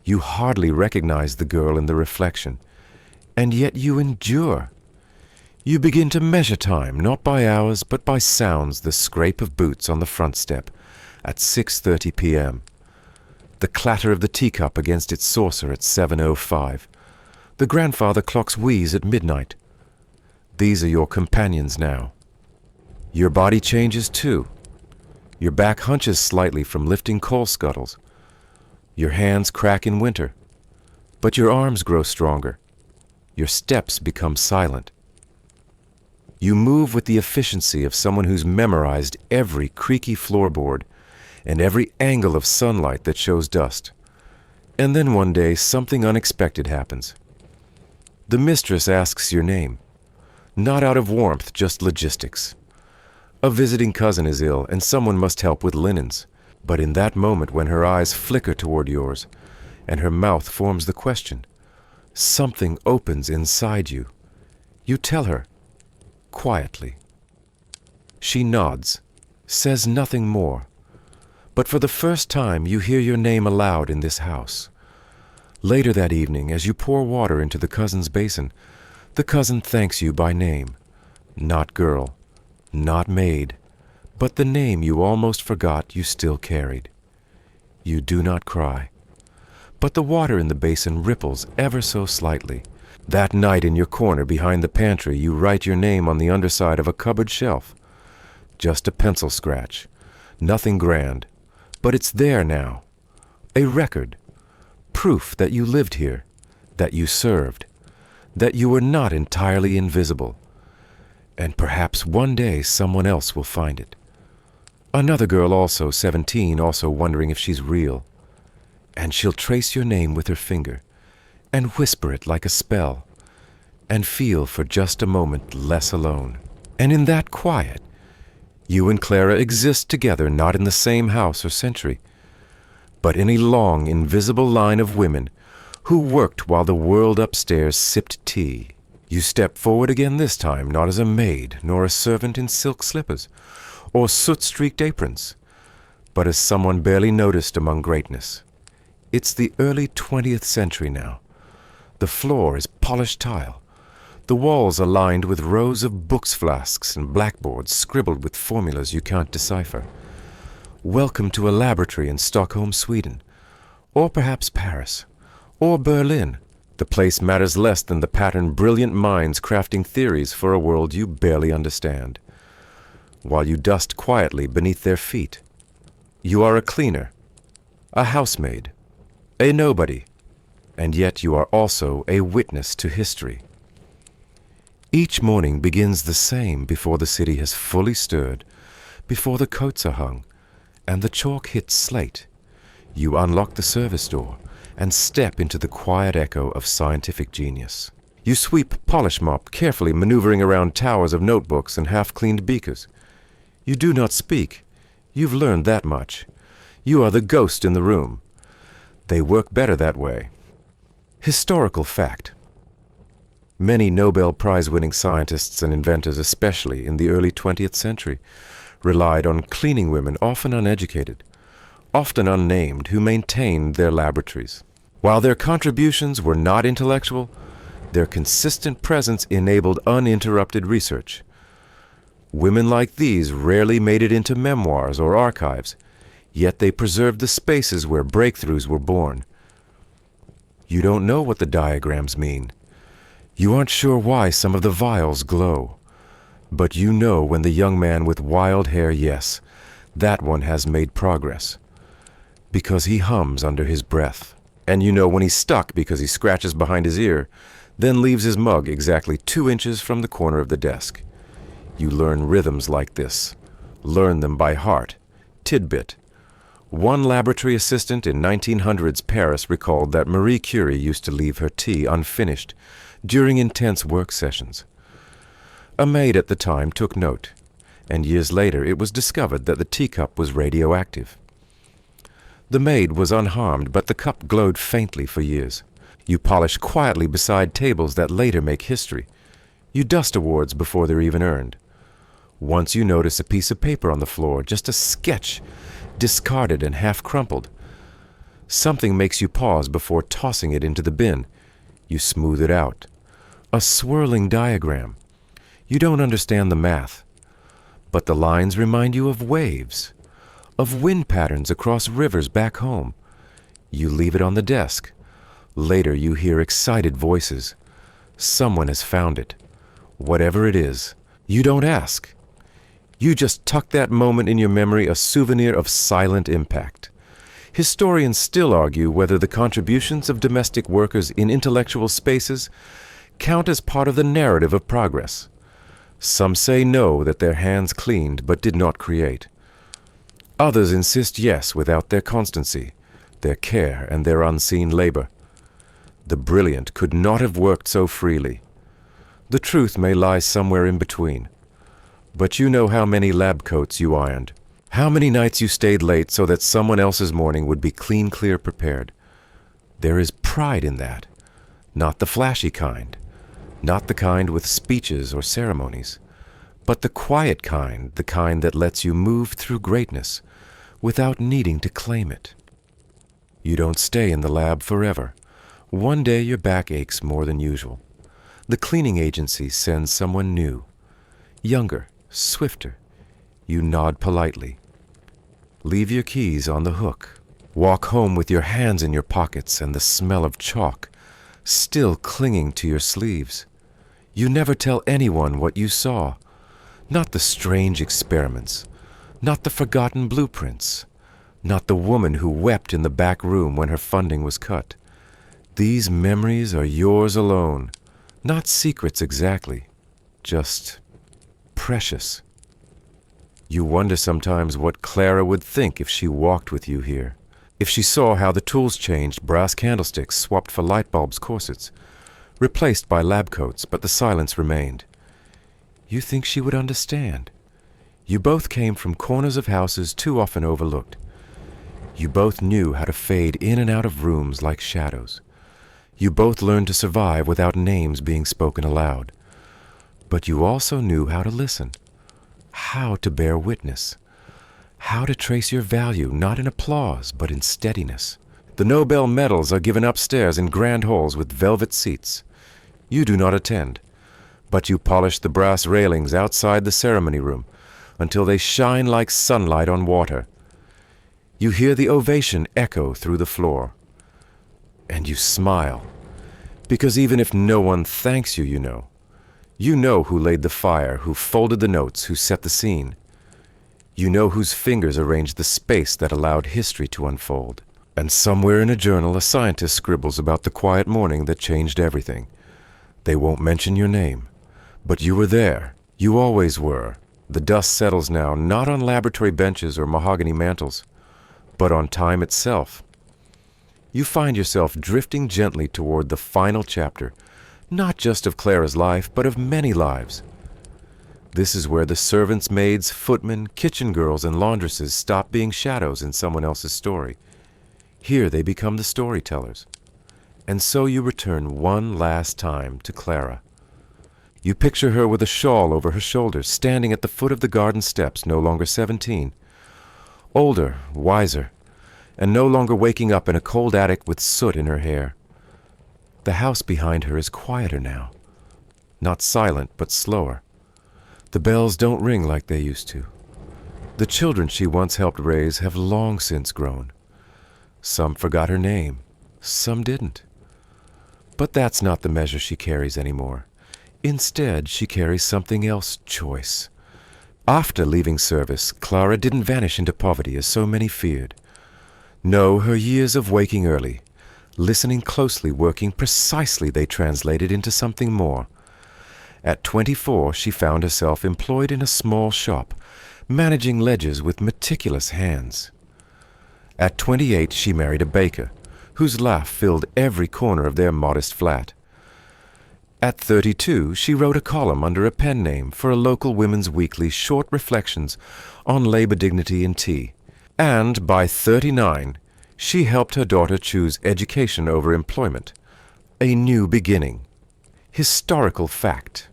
you hardly recognize the girl in the reflection. And yet you endure. You begin to measure time, not by hours, but by sounds: the scrape of boots on the front step at 6:30 p.m., the clatter of the teacup against its saucer at 7:05, the grandfather clock's wheeze at midnight. These are your companions now. Your body changes too. Your back hunches slightly from lifting coal scuttles. Your hands crack in winter, but your arms grow stronger. Your steps become silent. You move with the efficiency of someone who's memorized every creaky floorboard and every angle of sunlight that shows dust. And then one day, something unexpected happens. The mistress asks your name, not out of warmth, just logistics. A visiting cousin is ill, and someone must help with linens. But in that moment, when her eyes flicker toward yours, and her mouth forms the question, something opens inside you. You tell her, quietly. She nods, says nothing more. But for the first time, you hear your name aloud in this house. Later that evening, as you pour water into the cousin's basin, the cousin thanks you by name. Not girl, not maid, but the name you almost forgot you still carried. You do not cry, but the water in the basin ripples ever so slightly. That night in your corner behind the pantry, you write your name on the underside of a cupboard shelf. Just a pencil scratch, nothing grand, but it's there now. A record, proof that you lived here, that you served, that you were not entirely invisible. And perhaps one day someone else will find it. Another girl, also 17, also wondering if she's real. And she'll trace your name with her finger and whisper it like a spell and feel for just a moment less alone. And in that quiet, you and Clara exist together, not in the same house or century, but in a long, invisible line of women who worked while the world upstairs sipped tea. You step forward again this time, not as a maid, nor a servant in silk slippers or soot-streaked aprons, but as someone barely noticed among greatness. It's the early 20th century now. The floor is polished tile. The walls are lined with rows of books flasks and blackboards scribbled with formulas you can't decipher. Welcome to a laboratory in Stockholm, Sweden, or perhaps Paris, or Berlin. The place matters less than the pattern brilliant minds crafting theories for a world you barely understand. While you dust quietly beneath their feet, you are a cleaner, a housemaid, a nobody, and yet you are also a witness to history. Each morning begins the same before the city has fully stirred, before the coats are hung, and the chalk hits slate. You unlock the service door and step into the quiet echo of scientific genius. You sweep polish mop, carefully maneuvering around towers of notebooks and half-cleaned beakers. You do not speak. You've learned that much. You are the ghost in the room. They work better that way. Historical fact. Many Nobel Prize-winning scientists and inventors, especially in the early 20th century, relied on cleaning women, often uneducated, often unnamed, who maintained their laboratories. While their contributions were not intellectual, their consistent presence enabled uninterrupted research. Women like these rarely made it into memoirs or archives, yet they preserved the spaces where breakthroughs were born. You don't know what the diagrams mean. You aren't sure why some of the vials glow. But you know when the young man with wild hair, yes, that one has made progress, because he hums under his breath. And you know when he's stuck because he scratches behind his ear, then leaves his mug exactly 2 inches from the corner of the desk. You learn rhythms like this. Learn them by heart. Tidbit. One laboratory assistant in 1900s Paris recalled that Marie Curie used to leave her tea unfinished during intense work sessions. A maid at the time took note, and years later it was discovered that the teacup was radioactive. The maid was unharmed, but the cup glowed faintly for years. You polish quietly beside tables that later make history. You dust awards before they're even earned. Once you notice a piece of paper on the floor, just a sketch, discarded and half crumpled. Something makes you pause before tossing it into the bin. You smooth it out. A swirling diagram. You don't understand the math, but the lines remind you of waves, of wind patterns across rivers back home. You leave it on the desk. Later you hear excited voices. Someone has found it. Whatever it is, you don't ask. You just tuck that moment in your memory, a souvenir of silent impact. Historians still argue whether the contributions of domestic workers in intellectual spaces count as part of the narrative of progress. Some say no, that their hands cleaned but did not create. Others insist yes, without their constancy, their care, and their unseen labor. The brilliant could not have worked so freely. The truth may lie somewhere in between. But you know how many lab coats you ironed, how many nights you stayed late so that someone else's morning would be clean, clear, prepared. There is pride in that, not the flashy kind, not the kind with speeches or ceremonies, but the quiet kind, the kind that lets you move through greatness without needing to claim it. You don't stay in the lab forever. One day your back aches more than usual. The cleaning agency sends someone new, younger, swifter. You nod politely. Leave your keys on the hook. Walk home with your hands in your pockets and the smell of chalk still clinging to your sleeves. You never tell anyone what you saw. Not the strange experiments, not the forgotten blueprints, not the woman who wept in the back room when her funding was cut. These memories are yours alone, not secrets exactly, just precious. You wonder sometimes what Clara would think if she walked with you here, if she saw how the tools changed, brass candlesticks swapped for light bulbs, corsets, replaced by lab coats, but the silence remained. You think she would understand. You both came from corners of houses too often overlooked. You both knew how to fade in and out of rooms like shadows. You both learned to survive without names being spoken aloud. But you also knew how to listen, how to bear witness, how to trace your value not in applause but in steadiness. The Nobel medals are given upstairs in grand halls with velvet seats. You do not attend, but you polish the brass railings outside the ceremony room until they shine like sunlight on water. You hear the ovation echo through the floor. And you smile, because even if no one thanks you, you know who laid the fire, who folded the notes, who set the scene. You know whose fingers arranged the space that allowed history to unfold. And somewhere in a journal, a scientist scribbles about the quiet morning that changed everything. They won't mention your name, But you were there. You always were. The dust settles now, not on laboratory benches or mahogany mantels, but on time itself. You find yourself drifting gently toward the final chapter, not just of Clara's life, but of many lives. This is where the servants, maids, footmen, kitchen girls, and laundresses stop being shadows in someone else's story. Here they become the storytellers. And so you return one last time to Clara. You picture her with a shawl over her shoulders, standing at the foot of the garden steps, no longer 17. Older, wiser, and no longer waking up in a cold attic with soot in her hair. The house behind her is quieter now. Not silent, but slower. The bells don't ring like they used to. The children she once helped raise have long since grown. Some forgot her name, some didn't. But that's not the measure she carries anymore. Instead, she carries something else, choice. After leaving service, Clara didn't vanish into poverty as so many feared. No, her years of waking early, listening closely, working precisely, they translated into something more. At 24, she found herself employed in a small shop, managing ledgers with meticulous hands. At 28, she married a baker, whose laugh filled every corner of their modest flat. At 32, she wrote a column under a pen name for a local women's weekly, short reflections on labor dignity and tea. And by 39, she helped her daughter choose education over employment. A new beginning. Historical fact.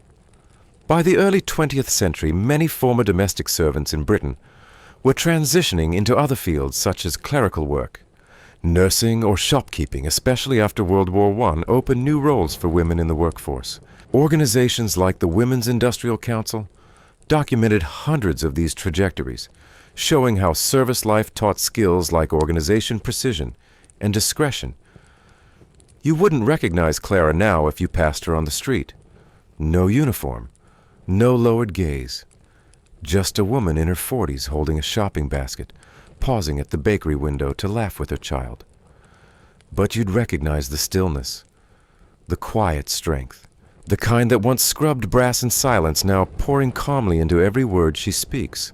By the early 20th century, many former domestic servants in Britain were transitioning into other fields such as clerical work. Nursing or shopkeeping, especially after World War I, opened new roles for women in the workforce. Organizations like the Women's Industrial Council documented hundreds of these trajectories, showing how service life taught skills like organization precision and discretion. You wouldn't recognize Clara now if you passed her on the street. No uniform, no lowered gaze. Just a woman in her 40s holding a shopping basket, pausing at the bakery window to laugh with her child. But you'd recognize the stillness, the quiet strength, the kind that once scrubbed brass in silence, now pouring calmly into every word she speaks.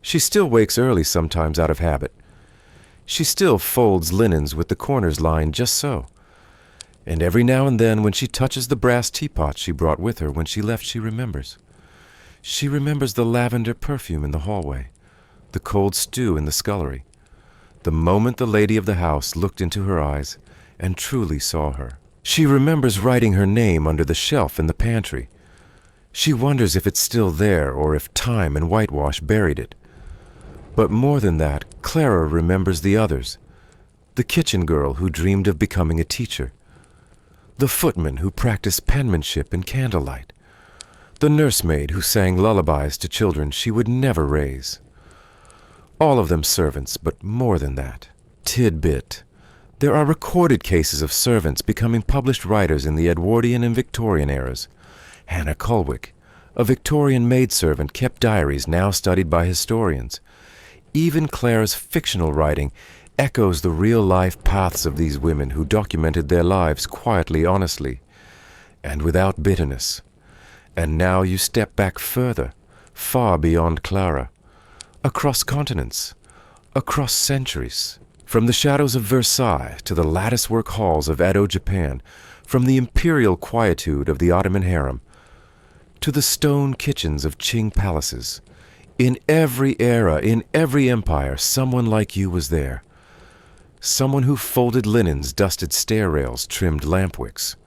She still wakes early sometimes out of habit. She still folds linens with the corners lined just so. And every now and then when she touches the brass teapot she brought with her when she left, she remembers. She remembers the lavender perfume in the hallway, the cold stew in the scullery, the moment the lady of the house looked into her eyes and truly saw her. She remembers writing her name under the shelf in the pantry. She wonders if it's still there or if time and whitewash buried it. But more than that, Clara remembers the others, the kitchen girl who dreamed of becoming a teacher, the footman who practiced penmanship in candlelight, the nursemaid who sang lullabies to children she would never raise. All of them servants, but more than that. Tidbit. There are recorded cases of servants becoming published writers in the Edwardian and Victorian eras. Hannah Colwick, a Victorian maidservant, kept diaries now studied by historians. Even Clara's fictional writing echoes the real-life paths of these women who documented their lives quietly, honestly, and without bitterness. And now you step back further, far beyond Clara, across continents, across centuries, from the shadows of Versailles to the latticework halls of Edo Japan, from the imperial quietude of the Ottoman harem to the stone kitchens of Qing palaces. In every era, in every empire, someone like you was there. Someone who folded linens, dusted stair rails, trimmed lamp wicks.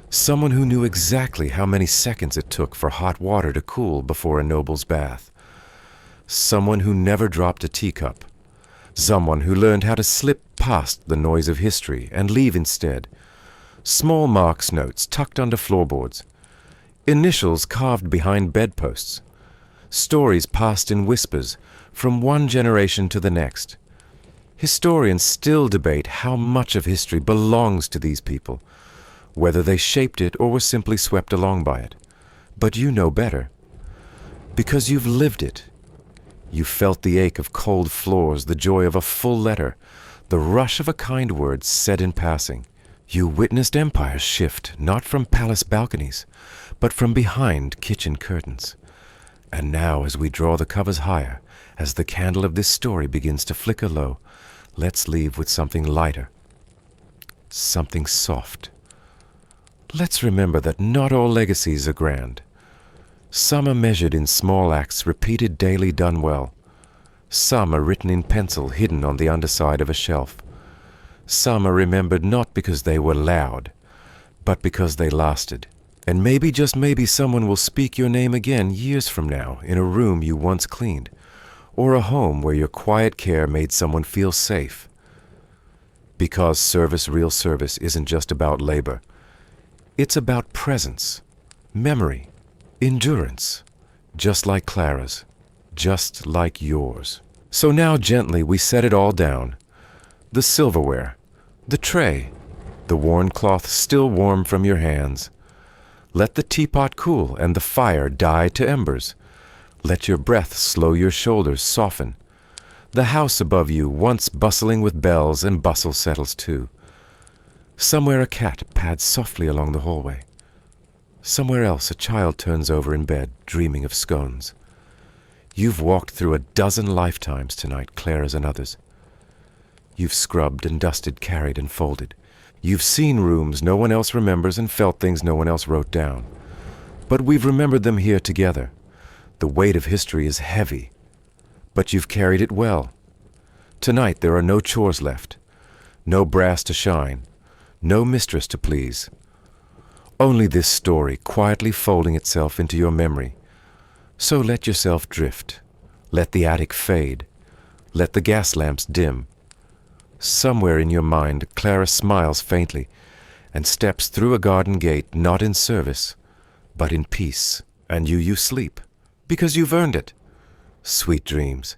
Someone who knew exactly how many seconds it took for hot water to cool before a noble's bath. Someone who never dropped a teacup. Someone who learned how to slip past the noise of history and leave instead. Small marks notes tucked under floorboards. Initials carved behind bedposts. Stories passed in whispers from one generation to the next. Historians still debate how much of history belongs to these people, whether they shaped it or were simply swept along by it. But you know better, because you've lived it. You felt the ache of cold floors, the joy of a full letter, the rush of a kind word said in passing. You witnessed empires shift, not from palace balconies, but from behind kitchen curtains. And now, as we draw the covers higher, as the candle of this story begins to flicker low, let's leave with something lighter, something soft. Let's remember that not all legacies are grand. Some are measured in small acts repeated daily done well. Some are written in pencil hidden on the underside of a shelf. Some are remembered not because they were loud, but because they lasted. And maybe, just maybe, someone will speak your name again years from now in a room you once cleaned, or a home where your quiet care made someone feel safe. Because service, real service, isn't just about labor. It's about presence, memory, endurance, just like Clara's, just like yours. So now gently we set it all down. The silverware, the tray, the worn cloth still warm from your hands. Let the teapot cool and the fire die to embers. Let your breath slow your shoulders soften. The house above you, once bustling with bells and bustle, settles too. Somewhere a cat pads softly along the hallway. Somewhere else a child turns over in bed, dreaming of scones. You've walked through a dozen lifetimes tonight, Clara's and others. You've scrubbed and dusted, carried and folded. You've seen rooms no one else remembers and felt things no one else wrote down. But we've remembered them here together. The weight of history is heavy, but you've carried it well. Tonight there are no chores left, no brass to shine, no mistress to please. Only this story quietly folding itself into your memory. So let yourself drift. Let the attic fade. Let the gas lamps dim. Somewhere in your mind, Clara smiles faintly and steps through a garden gate, not in service, but in peace. And you sleep, because you've earned it. Sweet dreams.